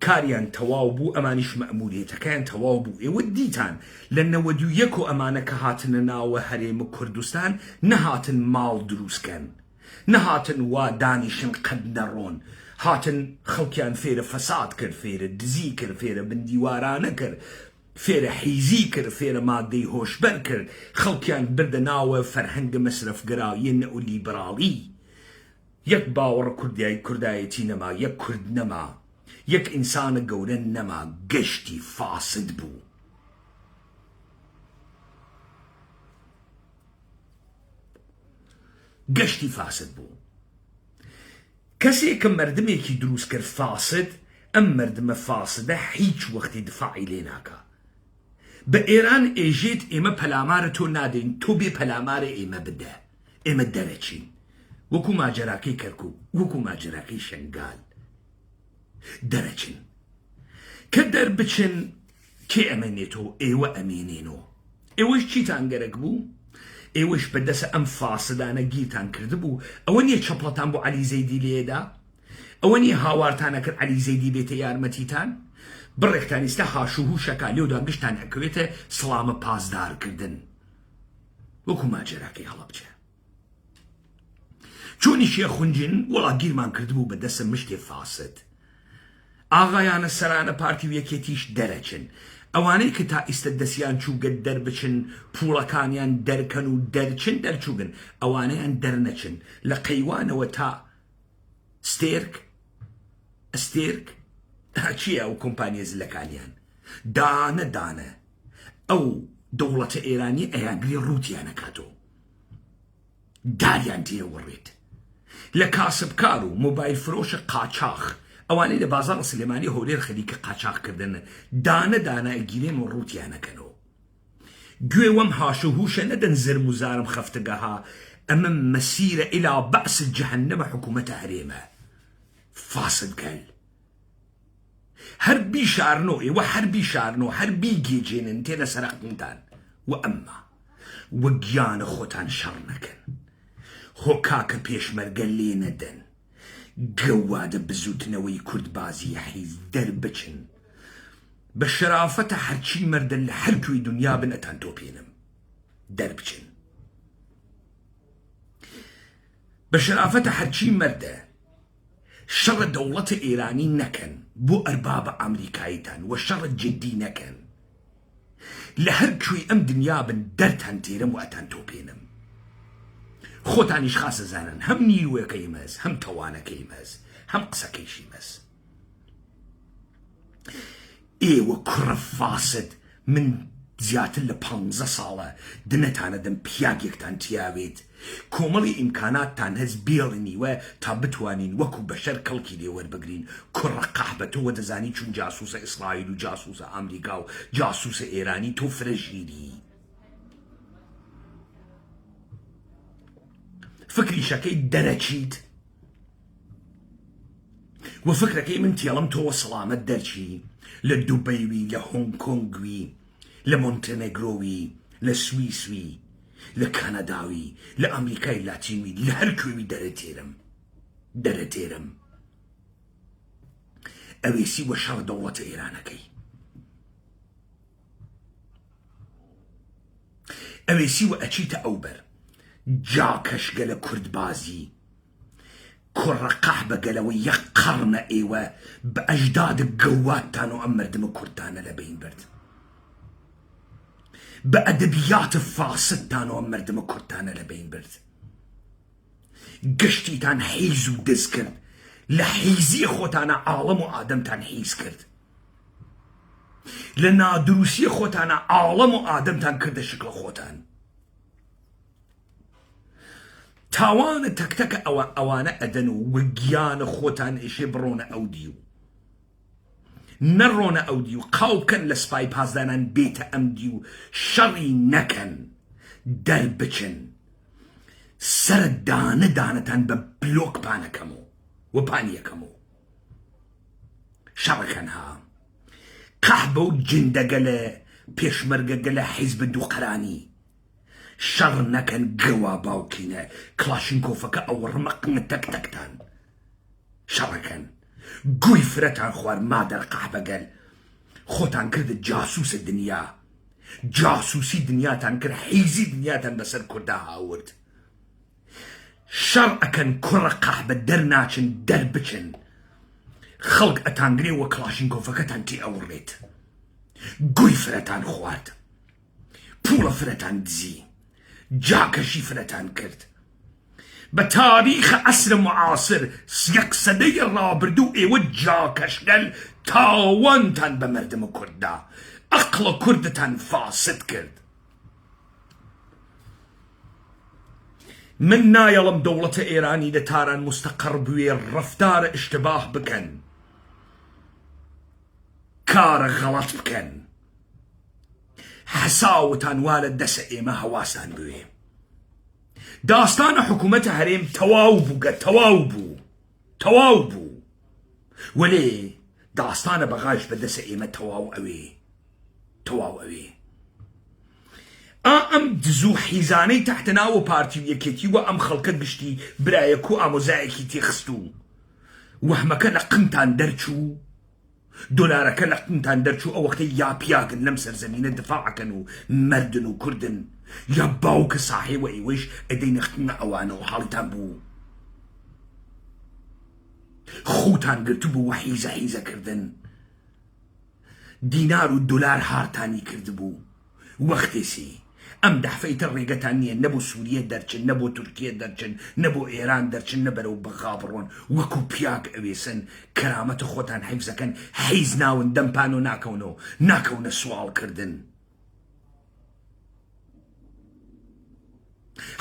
کاریان تەواو بوو ئەمانیش مەئموریەتەکەیان تەواو بوو ئێوە دیتان لە 91 ئەمانە کە هاتنە ناوە هەرێمە کوردستان نەهاتن ماڵ دروستکەن نەهاتن وا دانیشن قەد نەڕۆن هاتن خەڵکیان فێرە فەساد کرد فێرە دزی کرد فێرە بندیوارانە کرد فێرە حیزی کرد فێرە مادەی هۆشبەر کرد خەڵکیان بردە ناوە فەرهەنگە مەسرەفگەراییە نەئۆلیبراڵی یەک باوەڕ کوردایەتی نەما یەک کورد نەما یەک ئینسانە گەورە نەما گەشتی فاسد بوو گەشتی فاسد بوو کەسێکە مردمێکی دروست کرد فاسد ئەم مردمە فاسدە هیچ وەختی دفاعی لێ ناکا بە ئێران ئێژێت ئێمە پەلامارە تۆ نادەین تۆ بێ پەلامارە ئێمە بدە ئێمە دەرەچین وەکو ماجەراکەی کەرکوو وەکو ماجەراکەی شەنگال دەرەچن کە دەربچن کێ ئەمێنێتەوە ئێوە ئەمێنێنەوە ئێوەش چیتان گەرەک بوو ئێوەش بەدەسە ئەم فاسدانە گیرتان کرد بوو ئەوە نییە چەپڵەتان بۆ عەلی زەیدی لێدا ئەوە نییە هاوارتانە کرد عەلی زەیدی بێتە یارمەتیتان بڕێکتانیستە هاشوو شەکا لێودا گشتان ئەکەوێتە سڵامە پازدارکردن وەکو ماجەراکەی هەڵەبجە چۆنی شێخونجن وەڵا گیرمان کردبوو بەدەسە مشتێ فاسد ئاغایانە سەرانە پارتی و یەکێتیش دەرەچن ئەوانەی کە تا ئیستە دەستیان چووگە دەربچن پوڵەکانیان دەرکەن و دەرچن دەرچووگن ئەوانەیان دەرنەچن لە قەیوانەوە تا ئەستێرک چییە ئەو کۆمپانیە زلەکانیان دانە ئەو دەوڵەتە ئێرانی ئەیانگری ڕووتیانەکاتەوە داریان تێوەڕێت لە کاسبکار و مۆبایل فرۆشە قاچاق ئەوانەی لە بازاڕ سلێمانی هەولێر خەریکە قاچاقکردن دانە دانە ئەگیرێن و ڕووتیانەکەنەوە گوێ وەم هاش و هوشە نەدەن زرم و زارم خەفتەگەها ئەمە مەسیرە ئیلا بەعس جەهەنەمە حکوومەتە هەرێمە فاسد گەل هەر بیشارنەوە ئێوە هەر بیشارنەوە هەر بیگێجێنن تێ لە سەرقتنتان و ئەمما وە گیانە خۆتان شەڕ نەکەن هۆکاکە پێشمەرگە لێ نەدەن گەوادە بزوتنەوەی کوردبازی حیز دەربچن بە شەرافەتە هەرچی مەردن لە هەر کوێی دنیا بن ئەتان تۆپێنم دەربچن بە شەرافەتە هەرچی مەردە شەڕە دەوڵەتە ئێرانی نەکەن بۆ ئەربابە ئەمریکاییتان و شەڕە جدی نەکەن لە هەر کوێی ئەم دنیا بن دەرتان تێرم و ئەتان تۆپێنم خۆتانیش خاسە زانن هەم نیروەکەی مەز هەم تەوانەکەی مەز هەم قسەکەیشی مەز ئێوە کوڕە فاسد من زیاتر لە 15 ساڵە دنەتانەدەم پیاگێکتان تیاوێت کۆمەڵی ئیمکاناتتان هەز بێڵنیوە تا بتوانین وەکو بەشەر کەڵکی لێوەربگرین کوڕە قەحبەتەوە دەزانی چون جاسوسە ئیسرائیل و جاسوسە ئەمریکا و جاسوسە ئێرانی تۆ فرەژیری فکری شەکەی دەرەچیت و فکرەکەی من تێڵم تۆوە سەڵامەت دەرچی لە دوبەیوی لە هۆنگ کۆنگوی لە مۆنتێنێگرۆوی لە سویسوی لە کانەداوی لە ئەمریکای لاتینوی لە هەر کوێوی دەرەتێرم ئەوێسی وە شەڕ دەوڵەتە ئێرانەکەی ئەوێسی وە ئەچیتە ئەوبەر جاکەشگە لە کوردبازی کوڕە قەحبەگەلەوە یەک قەڕنە ئێوە بە ئەژداد گەواتتان و ئەم مردمە کوردانە لە بین برد بە ئەدەبیات فاسدتان و ئەم مردمە کوردانە لە بین برد گشتیتان حیز و دز کرد لە حیزی خۆتانە ئاڵەم و ئادەمتان حیز کرد لە نادروسی خۆتانە ئاڵەم و ئادەمتان کردە شکڵە خۆتان تاوانە تەکتەکە ئەوانە ئەدەن و وەگیانە خۆتان ئێشێ بڕۆنە ئەودی و نەڕۆنە ئەودی و قاو بکەن لە سپای پازدانان بێتە ئەمدی و شەڕی نەکەن دەربچن سەر دانە دانەتان بە بلۆک پانەکەمەوە و پانیەکەمەوە شەڕەکەن ها قەحبە و جندەگە لە پێشمەرگەگە لە حیزب دووقەرانی شەڕ نەکەن گەوا باوکینە کلاشینکۆفەکە ئەو ڕمەقنە تەکتەکتان شەڕەکەن گوی فرەتان خوار مادەر قەحبەگەل خۆتان کردە جاسوسە دنیا جاسوسی دنیاتان کرد حیزی دنیاتان بەسەر کووردا هاورد شەڕ ئەکەن کوڕە قەحبە دەرناچن دەربچن خەڵک ئەتانگرێ وە کلاشینکۆفەکەتان تێ ئەوڕێت گوی فرەتان خوارد پوڵە فرەتان دزی جاکەشی فرەتان کرد بە تاریخە ئەسرە معاسر 100 سەدەی ڕابردوو ئێوە جاکەشگەل تاوانتان بە مردمە کووردا ئەقڵە کوردتان فاسد کرد من نایەڵم دەوڵەتە ئێرانی لە تاران مستەقەڕ بوێ ڕەفتارە ئشتباه بکەن کارە غەڵەت بکەن حەساوتان وا لە دەسە ئێمە هەواسان بوێ داستانە حکوومەتە هەرێم تەواو بووگە تەواو بوو وەلێ داستانە بەغاش بە دەسە ئێمە تەواو ئەوێ ئەم دزوو حیزانەی تەحتەناوە پارتی و یەکێتی وە ئەم خەڵکە گشتی برایەک و ئامۆزایەکی تێخستوو وەهمەکە لە قنتان دەرچوو دۆلارەکە لە قنتان دەرچوو ئەو وەختەی یا پیاگن لەم سەرزەمینە دفاعەکەن و مردن و کوردن یا باوکە ساحێوە ئێوەش ئەدەی نەختنە ئەوانەوە حاڵتان بوو خوتان گرتو بوو وە حیزەکردن دینار و دۆلار هارتانی کردبوو وەختێسی ئەم دەحفەیتە ڕێگەتان نییە نەبوو سووریە دەرچن نەبوو تورکیە دەرچن نەبوو ئێران دەرچن نەبەرەو بەغا بڕۆن وەکو پیاگ ئەوێسن کەرامەتە خۆتان حیفزەکەن حیز ناون دەمپان و ناکەونە سوالکردن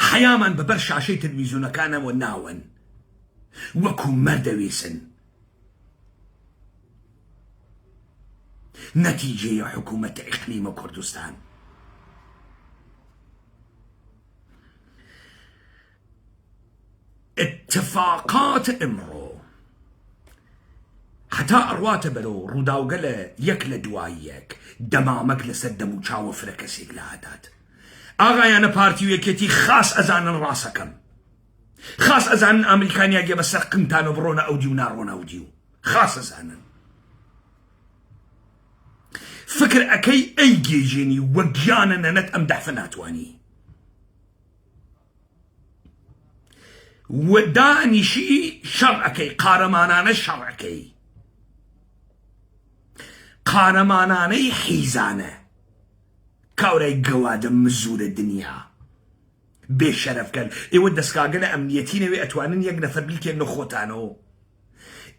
حەیامان بەبەر شاشەی تەلەڤیزیۆنەکانەوە ناون وەکو مەردەوێسن. نەتیجەیە حکوومەتە ئیقلیمە کوردستان. اتفاقات ئەمڕۆ حتا ئەڕواتە بەرەو ڕووداوگە لە یەک لە دوای یەک دەمامەک لەسەر دەم و چاوە فرە کەسێک لە هاتات. ئاغایانە پارتی و یەکێتی خاص ئەزانن ڕاستەکەم، خاص ئەزانن ئەمریکانیا گێ بەسەر قمتانە بڕۆنە ئەودی و ناڕۆنە ئەودی و خاص ئەزانن. فکر ئەکەی ئەی گێژێنی وەگیانە نەنەت ئەم دەحفە ناتوانی. ودانیشی شەڕەکەی قارەمانانە شەڕەکەی قارەمانانەی حیزانە کاورای گەوادە مزورە دنیا بێشەرەفکەن. ئێوە دەستگاگە لە ئەمنیەتی نەوێ ئەتوانن یەک نەفەر بلیکێنە خۆتانەوە.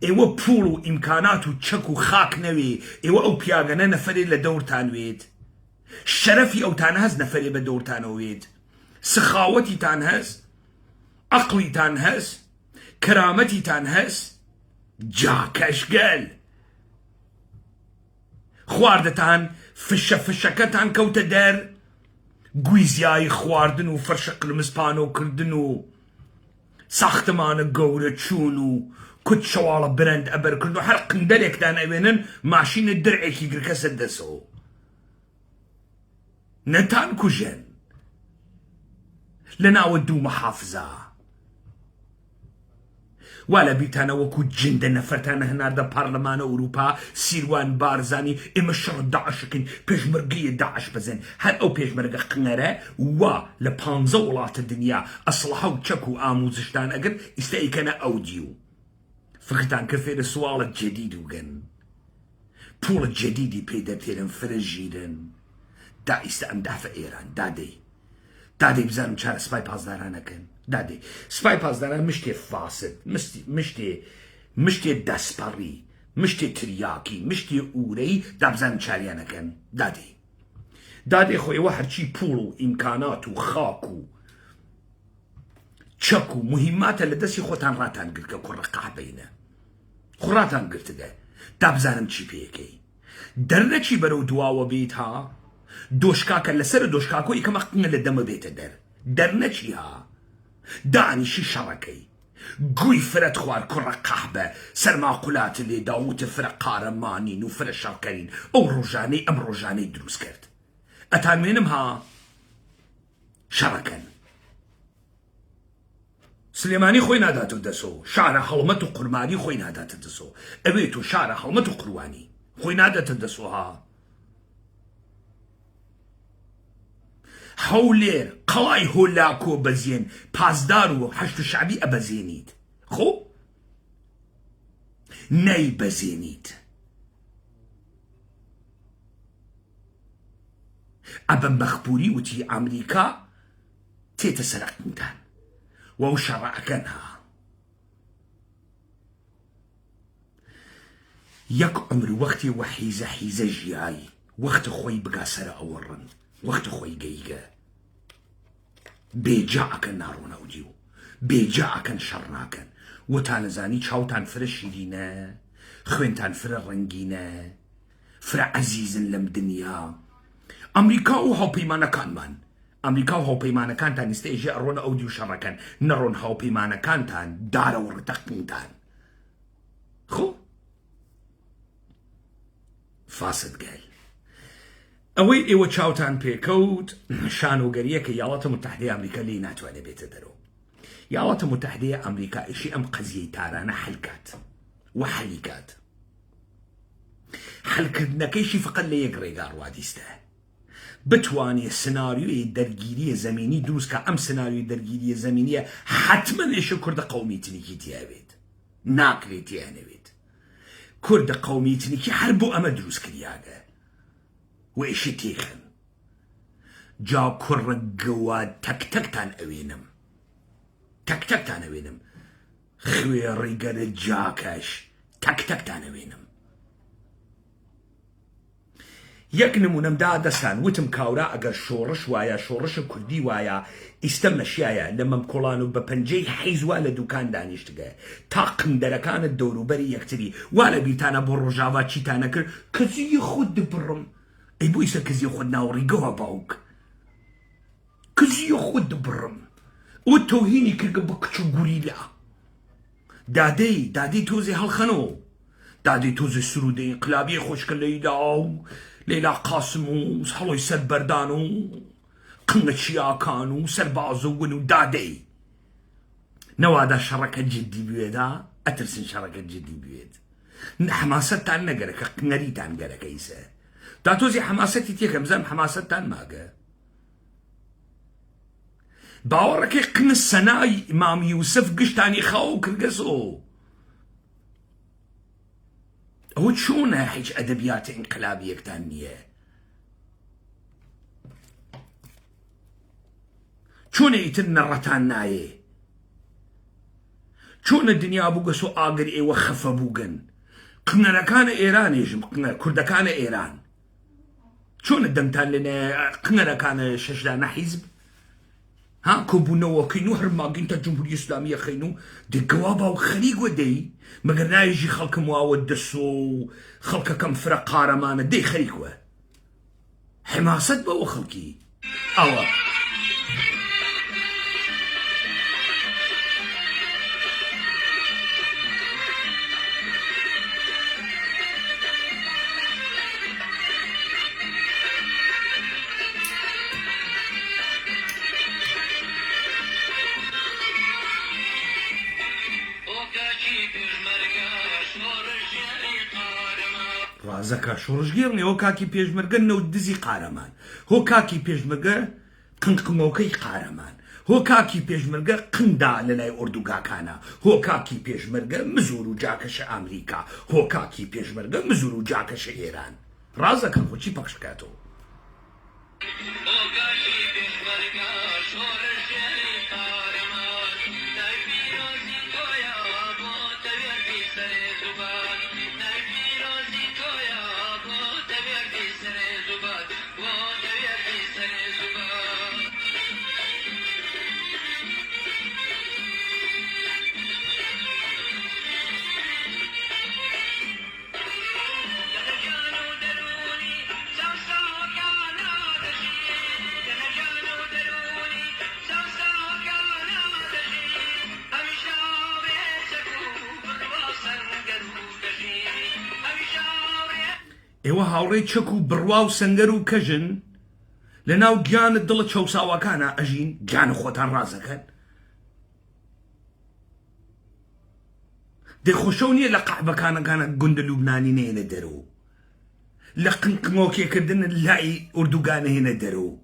ئێوە پوڵ و ئیمکانات و چەک و خاک نەوێ. ئێوە ئەو پیاگەنە نەفەرێ لە دەورتانوێت، شەرەفی ئەوتان هەست نەفەرێ بە دەورتانەوێت، سخاوەتیتان هەست، عقلیتان هەست، کەرامەتیتان هەست، جاکەشگەل خواردەتان فشە فشەکەتان کەوتە دەر، گویزیایی خواردن و فەرشە قلمسپانۆکردن و ساختمانە گەورە چوون و کوت شەواڵە برەند ئەبەرکردن و هەر قندەلێکتان ئەوێنن ماشینە درعێکی گرکەسە دەسەوە نەتان کوژێن لە ناوە دوو مەحافزە. وا لە بیرتانە وەکو جندە نەفەرتانە هەناردە پارلەمانە ئەوروپا سیروان بارزانی ئێمە شەڕ داعشەکەین، پێشمەرگەیە داعش بزێن. هەر ئەو پێشمەرگە قنەرە وا لە 15 وڵاتە دنیا ئەسلحە و چەک و ئاموزشتان ئەگەر ئیستا ئیکەنە ئەودی و فکرتان کرد فێرە سواڵە جەدید وگەن، پوڵە جەدیدی پێ دەپێرن فرە ژیرن. دا ئیستا ئەم دافە ئێران دادەی بزانم چارە سپای پاسدارانەکەن. دادێ سپای پاسداران مشتێ فاسد، مشتێ دەسپەڕی، مشتێ تریاکی، مشتێ ئورەی دابزان چاریانەکەن. دادێ خۆیەوە هەرچی پوڵ و ئیمکانات و خاک و چەک و مهماتە لە دەستی خۆتان ڕاتان گرتکە کوڕە قاحبەینە خوڕاتان گرتگە دابزانم چی پێەکەی دەرنەچی بەرەو دواوە بیت ها دۆشکاکە لەسەر دۆشکاکۆ یەکەمە قنە لە دەمە بێتە دەرنەچی ها دانیشی شەڕەکەی گوی فرەت خوار کوڕە قەحبە سەرماقولاتە لێ داوتە فرە قارەمانین و فرە شەڕکەرین ئەو ڕۆژانەی ئەم ڕۆژانەی دروست کرد. ئەتانوێنم ها شەڕەکەن سلێمانی خۆی ناداتە دەسۆ، شارە هەڵمەت و قورمانی خۆی ناداتە دەسۆ، ئەوێت و شارە هەڵمەت و قوروانی خۆی ناداتە دەسۆ ها. هەولێر قەڵای هۆلاکۆ بەزیێن پاسدار و هەشت و شعبی ئەبەزێنیت خۆ نەی بەزێنیت ئەبە مەخبوری وتی ئەمریکا تێتە سەرقمتان وەو شەڕەکەن ها یەک عمر وەختی وە حیزە ژیایی وەختە خۆی بگا سەرە ئەوەڕن وەختە خۆی گەیگە بێجا ئەکەن ناڕۆنەودی و بێجا ئەکەن شەڕ ناکەن وەتانەزانی چاوتان فرە شیرینە خوێنتان فرە ڕەنگینە فرە عەزیزن لەم دنیا. ئەمریکا و هاوپەیمانەکانمان ئەمریکا و هاوپەیمانەکانتان ئێستێژێ ئەڕۆنە ئەودی و شەڕەکەن نەڕۆن هاوپەیمانەکانتان دارە و ڕتەقنتان خۆ فاسد گەل ئەوەی ئێوە چاوتان پێکەوت شانۆگەریەکە یاڵاتە متحدەی ئەمریکا لێی ناتوانێت بێتە دەرەوە. یاڵاتە متحدەی ئەمریکا ئیشی ئەم قەزیەی تارانە حەلکات و حەلیکات حەلکردنەکەیشی فقط لە یەک ڕێگا ڕوادیستە بتوانێت سناریۆی دەرگیریە زەمینی دروستکە. ئەم سناریۆی دەرگیریە زەمینیە حتمما ئێشە کوردە قەومیتنیکی تیاوێت ناکرێت تیانەوێت کوردە قەومیتنیکی هەر بۆ ئەمە دروست کریاگە و ئێشی تێخن جا کوڕە گەواد تەکتەکتان ئەوێنم خوێ ڕیگەرە جاکەش تەکتەکتان ئەوێنم. یەک نمونەم دا دەسان وتم کاورا ئەگەر شۆڕش وایە شۆڕشە کوردی وایە ئیستە مەشیایە لە مەمکۆڵان و بە پەنجەی حیزوا لە دوکان دانیشتگە تا قندەرەکانت دەوروبەری یەکتری وا لە بیرتانە بۆ ڕۆژاوا چیتانە کرد کەزیی خۆت دبڕم ئەی بۆ ئیسە کەزیە خۆت ناوەڕیگەوە باوک کەزیە خۆت دبڕم ئەوە تۆهینی کردگە بە کچ و گوریلا دادەی تۆزێ هەڵخەنەوە دادەی تۆزێ سرودەی ئینقلابی خۆشکە لەیدا و لەیلا قاسم و هەڵۆی سەربەردان و قنگە چیاکان و سەرباز و ون و دادەی نەوادا شەڕەکە جدی بوێدا ئەترسن شەڕەکە جدی بوێت حماسەتتان نەگەرە کە قنەریتان گەرەکە ئیسە دا تۆزی حماسەتی تێکەم زەم حماسەتتان ماگە باوەڕەکەی قنە سەنای ئیمام یوسف گشتانی خاوە و کردگەزۆ ئەوە چۆنە هیچ ئەدەبیاتە ئینقلابیەکتان نییە چۆنە ئیتر نەڕەتان نایێ چۆنە دنیا بووگەس و ئاگر ئێوە خەفە بووگەن قنەرەکانە ئێرانێژم کوردەکانە ئێران چۆنە دەمتان لەنێ قنەرەکانە شەشدانە حیزب ها کۆبوونەوەکەین و هەرماگەینتە جمهوری ئیسلامیە خەین و دەگەوا باو خەریک وەدەی مەگەر نایژی خەڵکم واوە دەسۆ و خەڵکەکەم فرە قارەمانە دەی خەریکوە حماست بەوە خەڵکی ئەوە ڕازەکە شۆڕژگێڕنی هۆ کاکی پێشمەرگە نەوت دزی قارەمان هۆ کاکی پێشمەرگە قنقمۆکەی قارەمان هۆ کاکی پێشمەرگە قندا لە لای ئۆردوگاکانە هۆ کاکی پێشمەرگە مزور و جاکەشە ئەمریکا هۆ کاکی پێشمەرگە مزور و جاکەشە ئێران ڕازەکەم خۆچی پەخشکاتەوە ئێوە هاوڕێی چەک و بڕوا و سەنگەر و کەژن لە ناو گیانت دڵە چەوساوەکانە ئەژین گیانە خۆتان ڕازەکەن دەخۆشەو نییە لە قەحبەکانەکانە گوندە لوبنانی نێنە دەرەوە لە قنقمۆکێکردن لای ئوردوگانە هێنە دەرەوە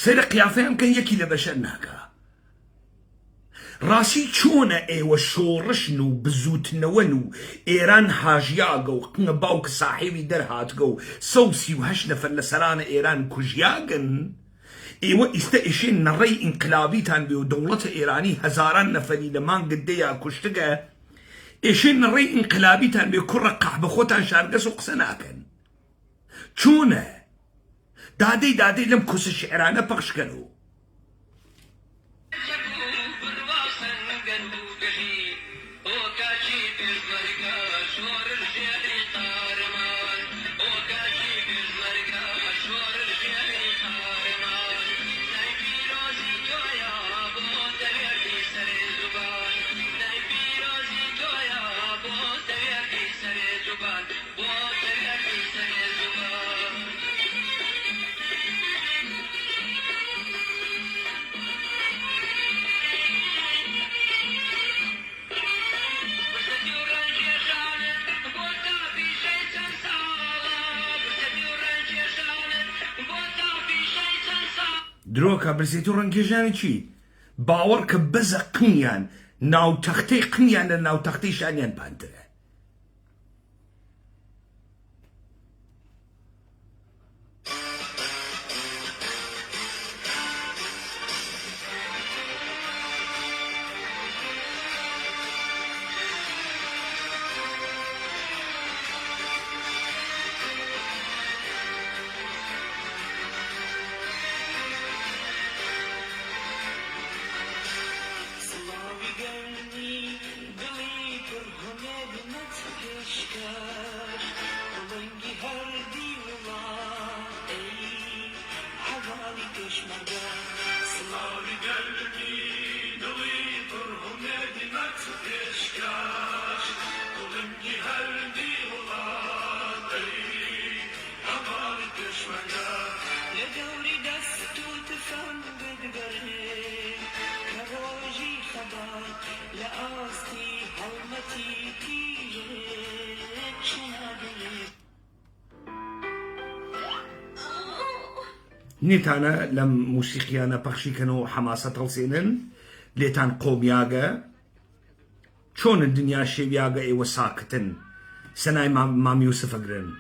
سەیرە قیافەیان کەن یەکی لە بەشەر ناکە ڕاستی چۆنە ئێوە شۆڕشن و بزوتنەوەن و ئێران هاژیاگە و قنە باوکە ساحێوی دەرهاتگە و 138 نەفەر لە سەرانە ئێران کوژیاگن ئێوە ئیستە ئێشێن نەڕەی ئینقلابیتان بێ و دەوڵەتە ئێرانی هەزاران نەفەری لە مانگت دەیە کوشتگە ئێشێن نەڕەی ئینقلابیتان بێ کوڕە قەحبە خۆتان شارگەس و قسە ناکەن چۆنە دادەی لەم کوسە شێعرانە پەخشکەنەوە درۆکە برسێت و ڕەنکێژانی چی؟ باوەڕ کە بەزە قنیان ناوتەختەی قنیان لە ناوتەختەی شانیان پانترە نيتانا لم موسيقيانا بخشي كانوا حماسة تلسينن ليتان قوم ياغا شون الدنيا شيب ياغا ايوا ساكتن سناي مام يوسف اقرن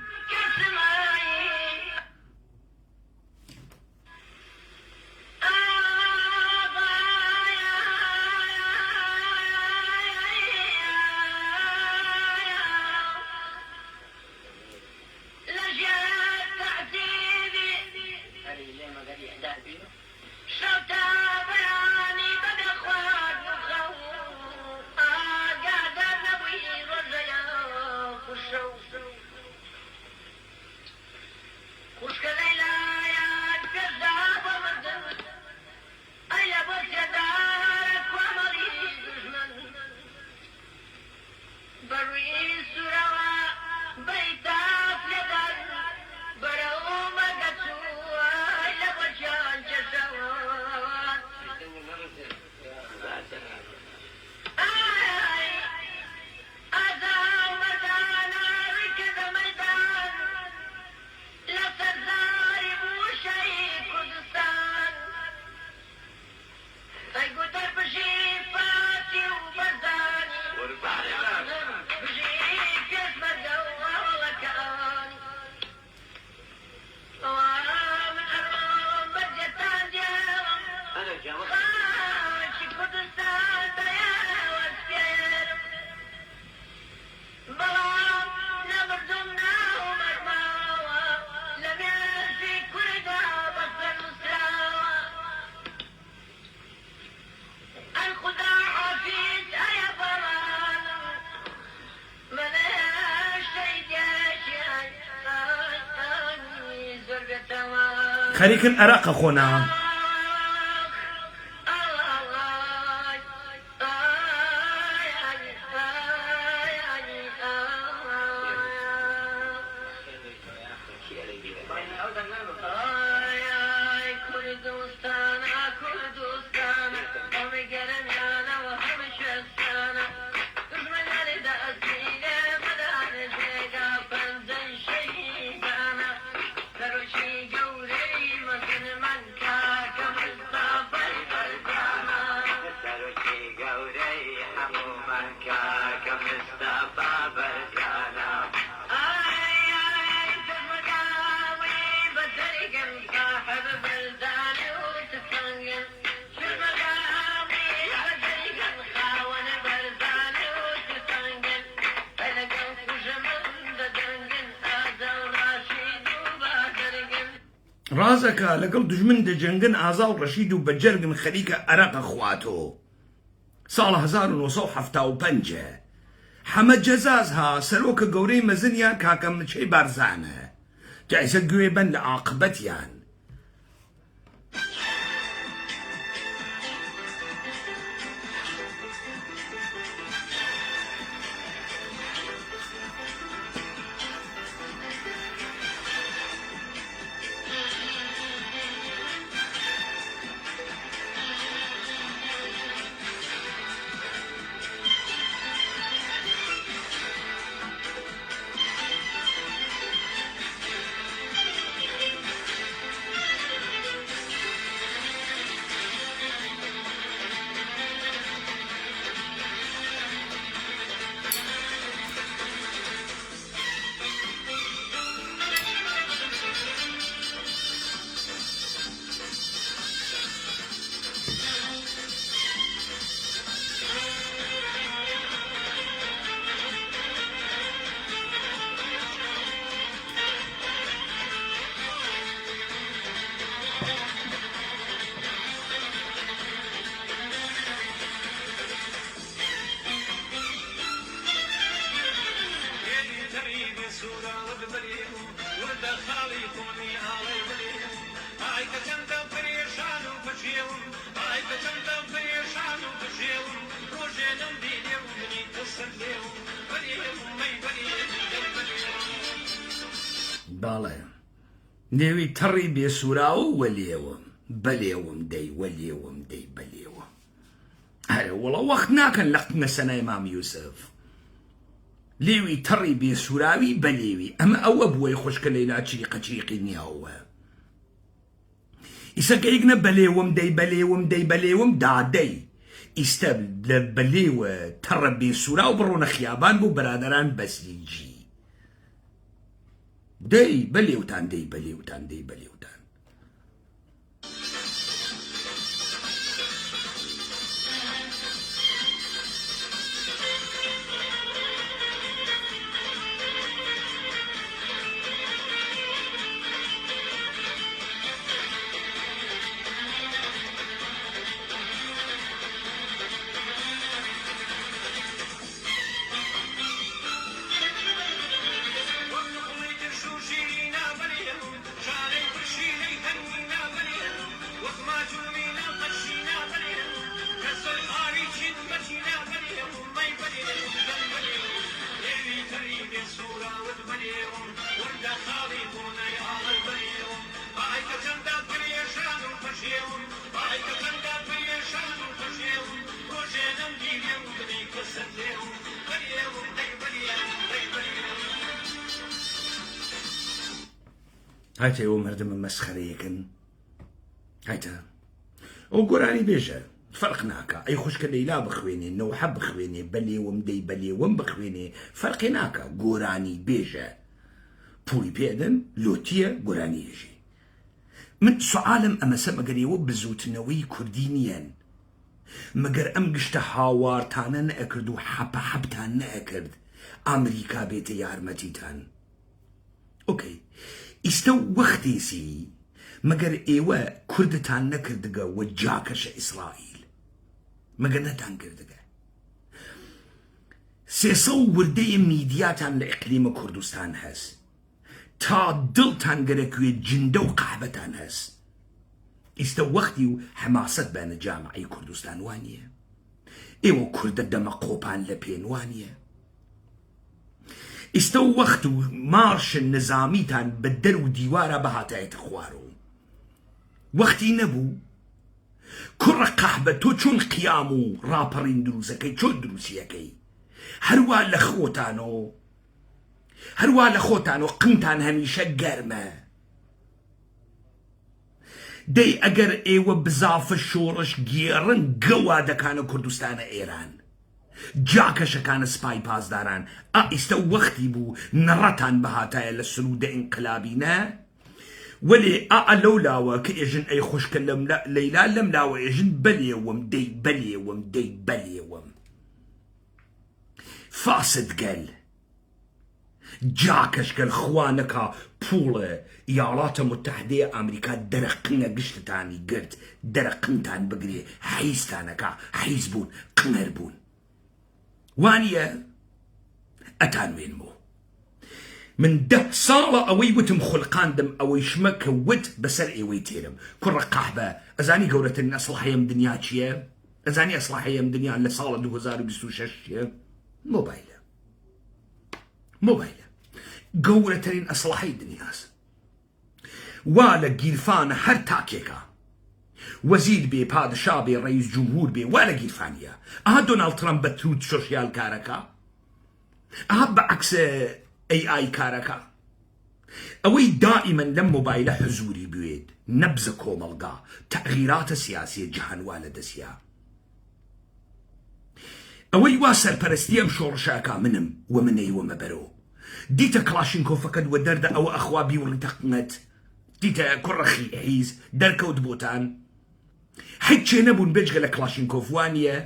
خليك الأرق أخونا رازك لقل دجمن دجنجن آزاو رشيد وبجرجن خليك أرق أخواتو صال 1975 حمد جزازها سلوك قوري مزنيا كاكم شي بارزانه تعيس قويبا لعاقبتيان باڵێ نێوی تەڕی بێسوراو وەلێوم بەلێوم دەی وەلێوم دەی بەلێوم هەرە وڵە وەخت ناکەن لەختنە سەنای مام یوسف لێوی تەڕی بێسوراوی بەلێوی ئەمە ئەوە بووەی خوشکە لەیلا چریقی نیاوە ئیسەکە ئیگنە بەلێوم دەی بەلێوم دادەی ئیستە لە بەلێوە تەڕە بێسورا و بڕۆنە خیابان بوو بەرادەران بەسیجی دەی بەلێوتان هایتە ئەوە مردمە مەسخەرەیەکن هایتە ئەو گۆرانی بێژە فەرق ناکە ئەی خوشکە لەیلا بخوێنێ نەوحە بخوێنێ بەلێوم دەی بەلێوم بخوێنێ فەرقی ناکە گۆرانی بێژە پوڵی پێدەن لۆتیە گۆرانی هێژی من سوالم ئەمەسە مەگەر ئێوە بزوتنەوەی کوردی نیەن مەگەر ئەم گشتە هاوارتانە نەئەکرد و حەپتان نەئەکرد ئەمریکا بێتە یارمەتیتان ئۆکەی ئیستە وەختێسی مەگەر ئێوە کوردتان نەکردگە و جاکەشە ئیسرائیل مەگەر نەتان کردگە 300 وردەیە میدیاتان لە ئیقلیمە کوردستان هەست تا دڵتان گەرەکوێ جندە و قەحبەتان هەست ئیستە وەختی و حەماسەت بەنە جامعەی کوردستان وانیە ئێوە کوردە دەمە قۆپان لە پێن وانیە ئیستە وەخت و مارش نظامیتان بە دەر و دیوارە بەهاتایەتە خوارەوە وەختی نەبوو کوڕە قەحبە تۆ چۆن قیام و ڕاپەڕین دروستەکەی چۆن دروستیەکەی هەروە لە خۆتان و قمتان هەمیشە گەرمە دەی ئەگەر ئێوە بزافە شۆڕش گێڕن گەوا دەکانە کوردستانە ئێران جاکەشەکانە سپای پاسداران ئیستە وەختی بوو نەڕەتان بەهاتایە لە سرودە ئینقلابینە وەلێ لەو لاوە کە ئێژن ئەی خوشکە لەیلا لەم لاوە ئێژن بەلێوم دەی بەلێوم فاسد گەل جاکەشگەل خوانەکە پوڵە ئیاڵاتە متحدەیە ئەمریکا دەرەقنە گشتتانی گرت دەرەقنتان بگرێ حیزتانەکە حیز بوون قمەر بوون وانیە ئەتان وێنمەوە من 10 ساڵە ئەوەی وتم خولقاندم ئەوەی شمەکە وت بەسەر ئێوەی تێرم کوڕە قەحبە ئەزانی گەورەترین ئەسلحەیەم دنیا چییە؟ ئەزانی ئەسلحەیەم دنیا لە ساڵە 2026 چییە؟ مۆبایلە گەورەترین ئەسلحەی دنیاست وا لە گیرفانە هەر تاکێکە وەزیر بێ پادشا بێ ڕئیس جمهور بێ وا لە گیرفانیە دۆناڵد ترامپ بە تروت سۆشیال کارەکە بەعکس AI کارەکە ئەوەی دائیمەن لەم مۆبایلە حزوری بوێت نەبزە کۆمەڵگا تەغییراتە سیاسیە جەهانوا لە دەستیا ئەوەی وا سەرپەرستی ئەم شۆڕشاکە منم و منەی وەمەبەرەوە دیتە کلاشینکۆفەکەت وە دەردە ئەوە ئەخوا بیوڵی تەقنەت دیتە کوڕەخی حیز دەرکەوت بۆتان هیچ چێ نەبوون بێجگە لە کلاشینکۆف وانیە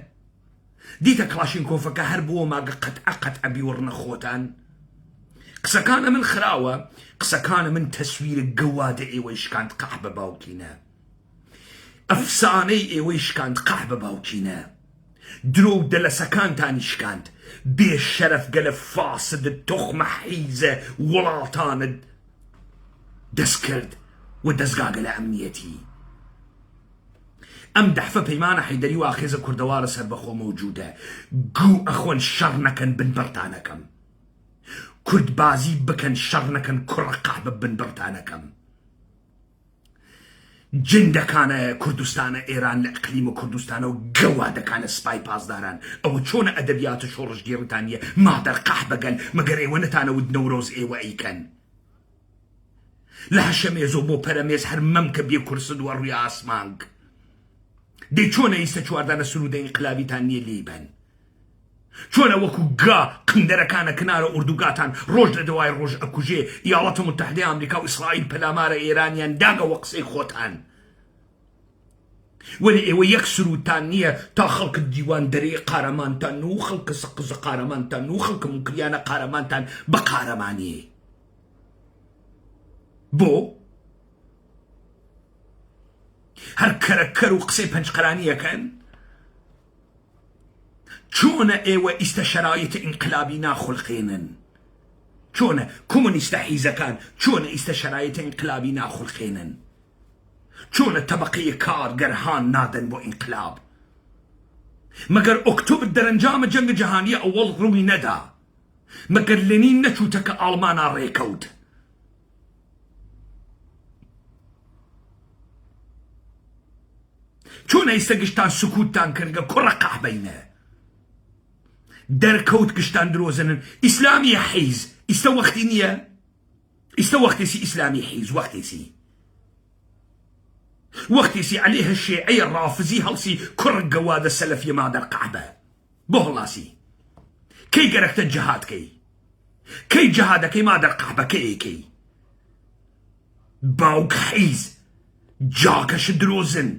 دیتە کلاشینکۆفەکە هەر بۆ ماگە قەتعە بیوڕنە خۆتان قسەکانە من خراوە قسەکانە من تەسویرە گەوادە ئێوەی شکاند قەحبە باوکینە ئەفسانەی ئێوەی شکاند قەحبە باوکینە درۆ و دەلەسەکانتانی شکاند بێشەرەف گەلە فاسدت تۆخمە حیزە وڵاتانت دەست کرد و دەستگاگە لە ئەمنیەتی ئەم دەحفە پەیمانە حەیدەری و ئاخێزە کوردەوارە سەربەخۆ مەوجودە گوو ئەخۆن شەڕ نەکەن بنبەرتانەکەم کوردبازی بکەن شەڕ نەکەن کوڕە قەحبە بنبەرتانەکەم جندەکانە کوردستانە ئێران لە ئەقلیم و کوردستانە و گەوادەکانە سپای پاسداران ئەوە چۆنە ئەدەبیاتە شۆڕژگێڕتانیە مادەر قەح بەگەل مەگەر ئێوە نەتانەوت نەورۆز ئێوە ئەیکەن لە هەشەمێزۆ بۆ پەرەمێز هەر مەم کە بێ کورسد وە ڕووی ئاسمانگ دەی چۆنە ئیسە چواردانە سرودە ئینقلابیتان نییە لێبەن چۆنە وەکو گا قندەرەکانە کنارە ئوردوگاتان ڕۆژ لە دوای ڕۆژ ئەکوژێ ئیاڵەتە متحدەی ئەمریکا و ئیسرائیل پەلامارە ئێرانیان داگەوە قسەی خۆتان وەلی ئێوە یەک سرودتان نییە تا خەڵکت دیوان دەرەی قارەمانتان و خەڵکە سەقزە قارەمانتان و خەڵکە موکریانە قارەمانتان بە قارەمانیە بۆ هەر کەرەکەر و قسەی پەنجقەرانیەکەن چۆنە ئێوە ئیستە شەرایەتە ئینقلابی ناخولقێنن چۆنە کۆمونیستە حیزەکان چۆنە ئیستە شەرایەتە ئینقلابی ناخولقێنن چۆنە تەبەقەیە کارگەرهان نادەن بۆ ئینقلاب مەگەر ئۆکتۆبر دەرەنجامە جەنگە جەهانیە ئەوەڵ ڕووی نەدا مەگەر لێنین نەچووتە کە ئاڵمانە ڕێکەوت چۆنە ئیستە گشتان سکوتتان کردگە کوڕە قەحبەینە دەرکەوت گشتان درۆزنن ئیسلامی حیز ئیستە وەختی نییە ئیستە وەختێسی ئیسلامی حیز وەختێسی عەلەیهە شیعەی ڕافزی هەڵسی کوڕ گەوادە سەلەفیە مادەر قەحبە بۆ هەڵاسی کەی گەرەکتە جەهادکەی کەی جەهادەکەی مادەر قەحبەکەیەکەی باوک حیز جاکەش درۆزن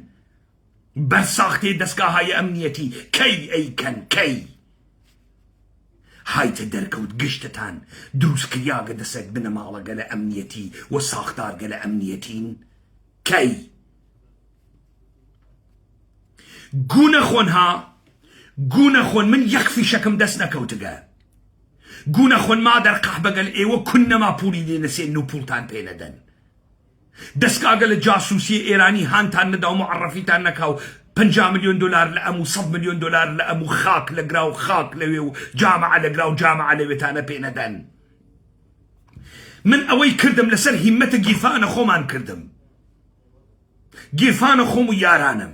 بەرساختەی دەستگاهای ئەمنیەتی کەی ئەیکەن کەی هایتە دەرکەوت گشتتان دروستکریاگە دەسەک بنە ماڵەگە لە ئەمنیەتی و ساختارگە لە ئەمنیەتین کەی گونە خۆن من یەک فیشەکەم دەست نەکەوتگە گونە خۆن مادەر قەحبەگەل ئێوە کون نەما پولی لێنەسێن و پوڵتان پێ نەدەن دەستگاگە لە جاسووسی ئێرانی هانتان نەدا و معڕەفیتان نەکاو 50 ملیۆن دلار لە ئەم و 100 ملیۆن دلار لە ئەم و خاک لە گرا و خاک لەوێ و جامعە لە گرا و جامعە لەوێتانە پێ نەدەن من ئەوەی کردم لەسەر هیممەتە گیرفانە خۆمان کردم گیرفانە خۆم و یارانم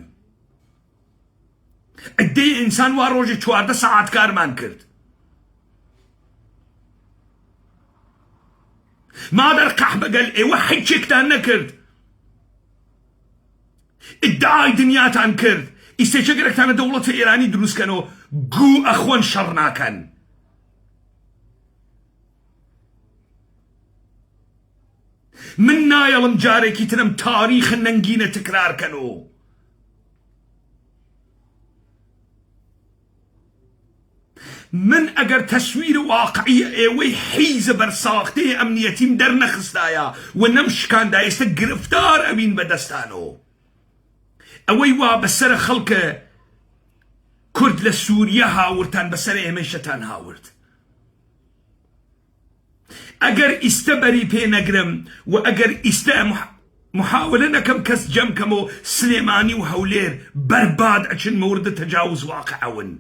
ئەدەی ئینسان وا ڕۆژی 14 سەعات کارمان کرد مادەر قەحبەگەل ئێوە هیچێکتان نەکرد ئیدعای دنیاتان کرد ئیسێچە گەرەکتانە دەوڵەتە ئێرانی دروستکەنەوە گو ئەخۆن شەڕ ناکەن من نایەڵم جارێکی ترم تاریخە نەنگینە تکرارکەنەوە من ئەگەر تەسویر واقعی ئێوەی حیزە بەرساختەی ئەمنیەتیم دەرنەخستایە و نەمشکاندا ئێستا گرفتار ئەوین بەدەستانەوە ئەوەی وا بەسەر خەڵکە کورد لە سووریە هاورتان بەسەر ئێمەشەتان هاورد ئەگەر ئیستە بەری پێ نەگرم و ئەگەر ئیستە محاولە نەکەم کەس جەمکەمەوە سلێمانی و هەولێر بەرباد ئەچن موردە تەجاوز واقعون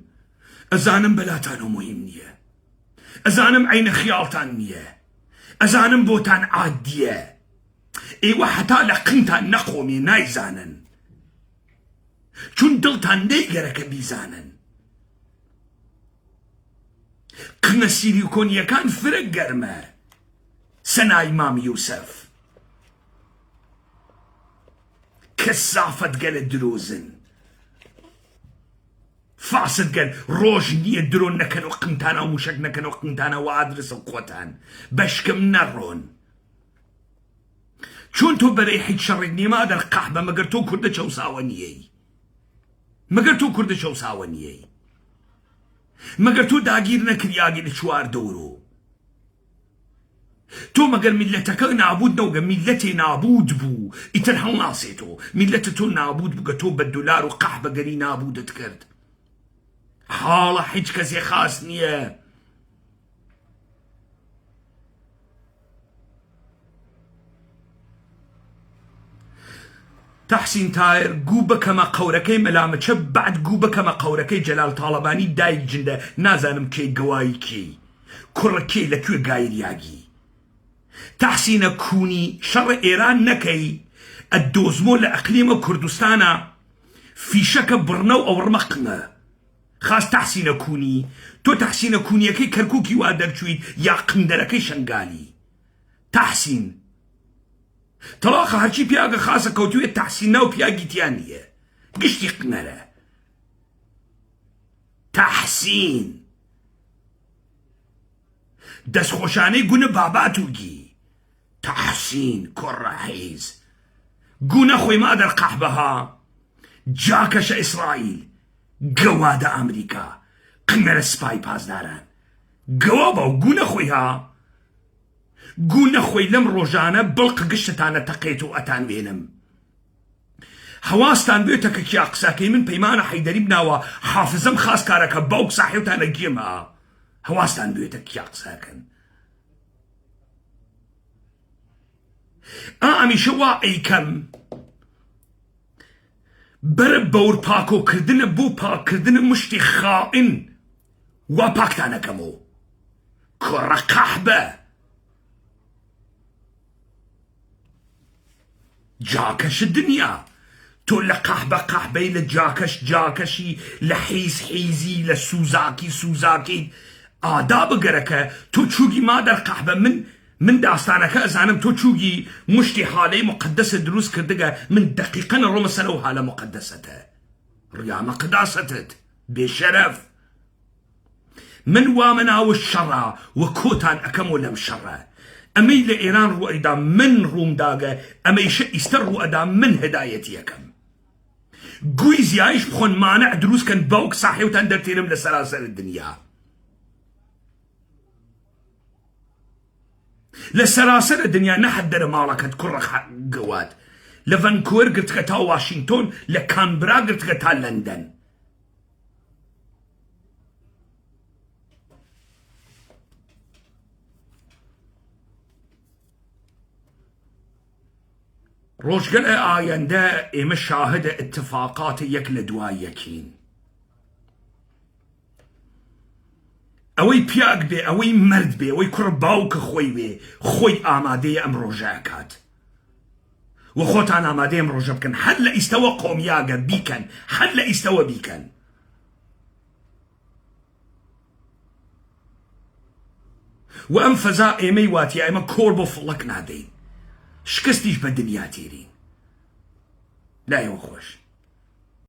ئەزانم بەلاتانە مهم نییە ئەزانم عینە خیاڵتان نییە ئەزانم بۆتان عادیە ئێوە حتا لە قنتان نەخۆمی نایزانن چون دڵتان نەیگەرەکە بیزانن قنە سیلیکۆنیەکان فرە گەرمە سەنای مام یوسف کەسافەت گەلە درۆزن فاسد گەل ڕۆژ نییە درۆن نەکەن و قنتانە و موشک نەکەن و قنتانە و ئادرسە خۆتان بەشکم نەڕۆن چۆن تۆ بەرەی هیچ شەڕێک نیە مادەر قەحبە مەگەر تۆ کوردە چەوساوە نیەی مەگەر تۆ کوردە چەوساوە نیەی مەگەر تۆ داگیر نەکریاگی لە چوار دەورۆ تۆ مەگەر میلەتەکە نابود نەوگە میلەتێ نابود بوو ئیتر هەڵناسێتەوە میلەتە تۆ نابود بووگە تۆ بە دولار و قەحبەگەری نابودت کرد حاڵە هیچ کەسێ خاص نییە تحسین تایر گو بەکەمە قەورەکەی مەلامەچە بعد گو بەکەمە قەورەکەی جەلال تاڵەبانی دایک جندە نازانم کەی گەوایی کێی کوڕە کێی لەکوێ گایریاگی تحسینە کونی شەڕ ئێران نەکەی الدوزمو لأقليم كردستان في شك برنو أو رمقنا خاص تحسين كوني تو تحسين كوني كي كركوكي وادر شويد يا قندركي شنغالي تحسين طلاقة هرشي بياغا خاصة كوتوية تحسين ناو بياغي تيانية قشتي قنرة تحسين دس خوشاني قونا باباتوغي تحسين كرة حيز قونا خوي ما در قحبها جاكش إسرائيل قواد أمريكا قنرة سباي بازداران قوابا وقونا خويها قونا خوي لم روجانا بلق قشتانا تقيتو أتان بينم حواستان بيوتك كي أقساكي من بيمانا حيدري بناوا حافظم خاص كاركا باوك صاحيوتانا جيمها حواستان بيوتك كي أقساكن أمي شوا أي كم برب بور باكو كردن بو باك كردن مشتي خائن وباكتانا كمو كرة قحبة جاكش الدنيا تقول قحبة قحبة لجاكش جاكشي لحيز حيزي لسوزاكي سوزاكي آداب قركة تو تشوقي ما در قحبة من داستانك أزانم تو تشوقي مشتي حالي مقدسة دروس كردقة من دقيقة الروم سنو حالة مقدسته ريامة قداستت بشرف من وامنا والشرع وكوتان أكمو لم شرع أمي لإيران رؤيدا من روم داغا أمي يستر رؤيدا من هدايتي يكم قويز يعيش بخون مانع دروس كان باوك صاحي وتندر تيرم لسلاسل الدنيا لسلاسل الدنيا نحدر مالك كرة قوات لفانكوير قلت كتا واشنطن لكانبرا قلت كتا لندن روشقل آياندا إما شاهد اتفاقات يك لدواي يكين اوي بياق بي اوي مرد بي اوي كرباوك خوي بي خوي آمادي ام روجاكات وخوتان آمادي ام روجابكن حد لا استوى قومياغا بيكن حد لا استوى بيكن وام فزا ايمي واتي ايما كوربو فلك نادين شكستيش بالدنيا تيرين لا يا خوش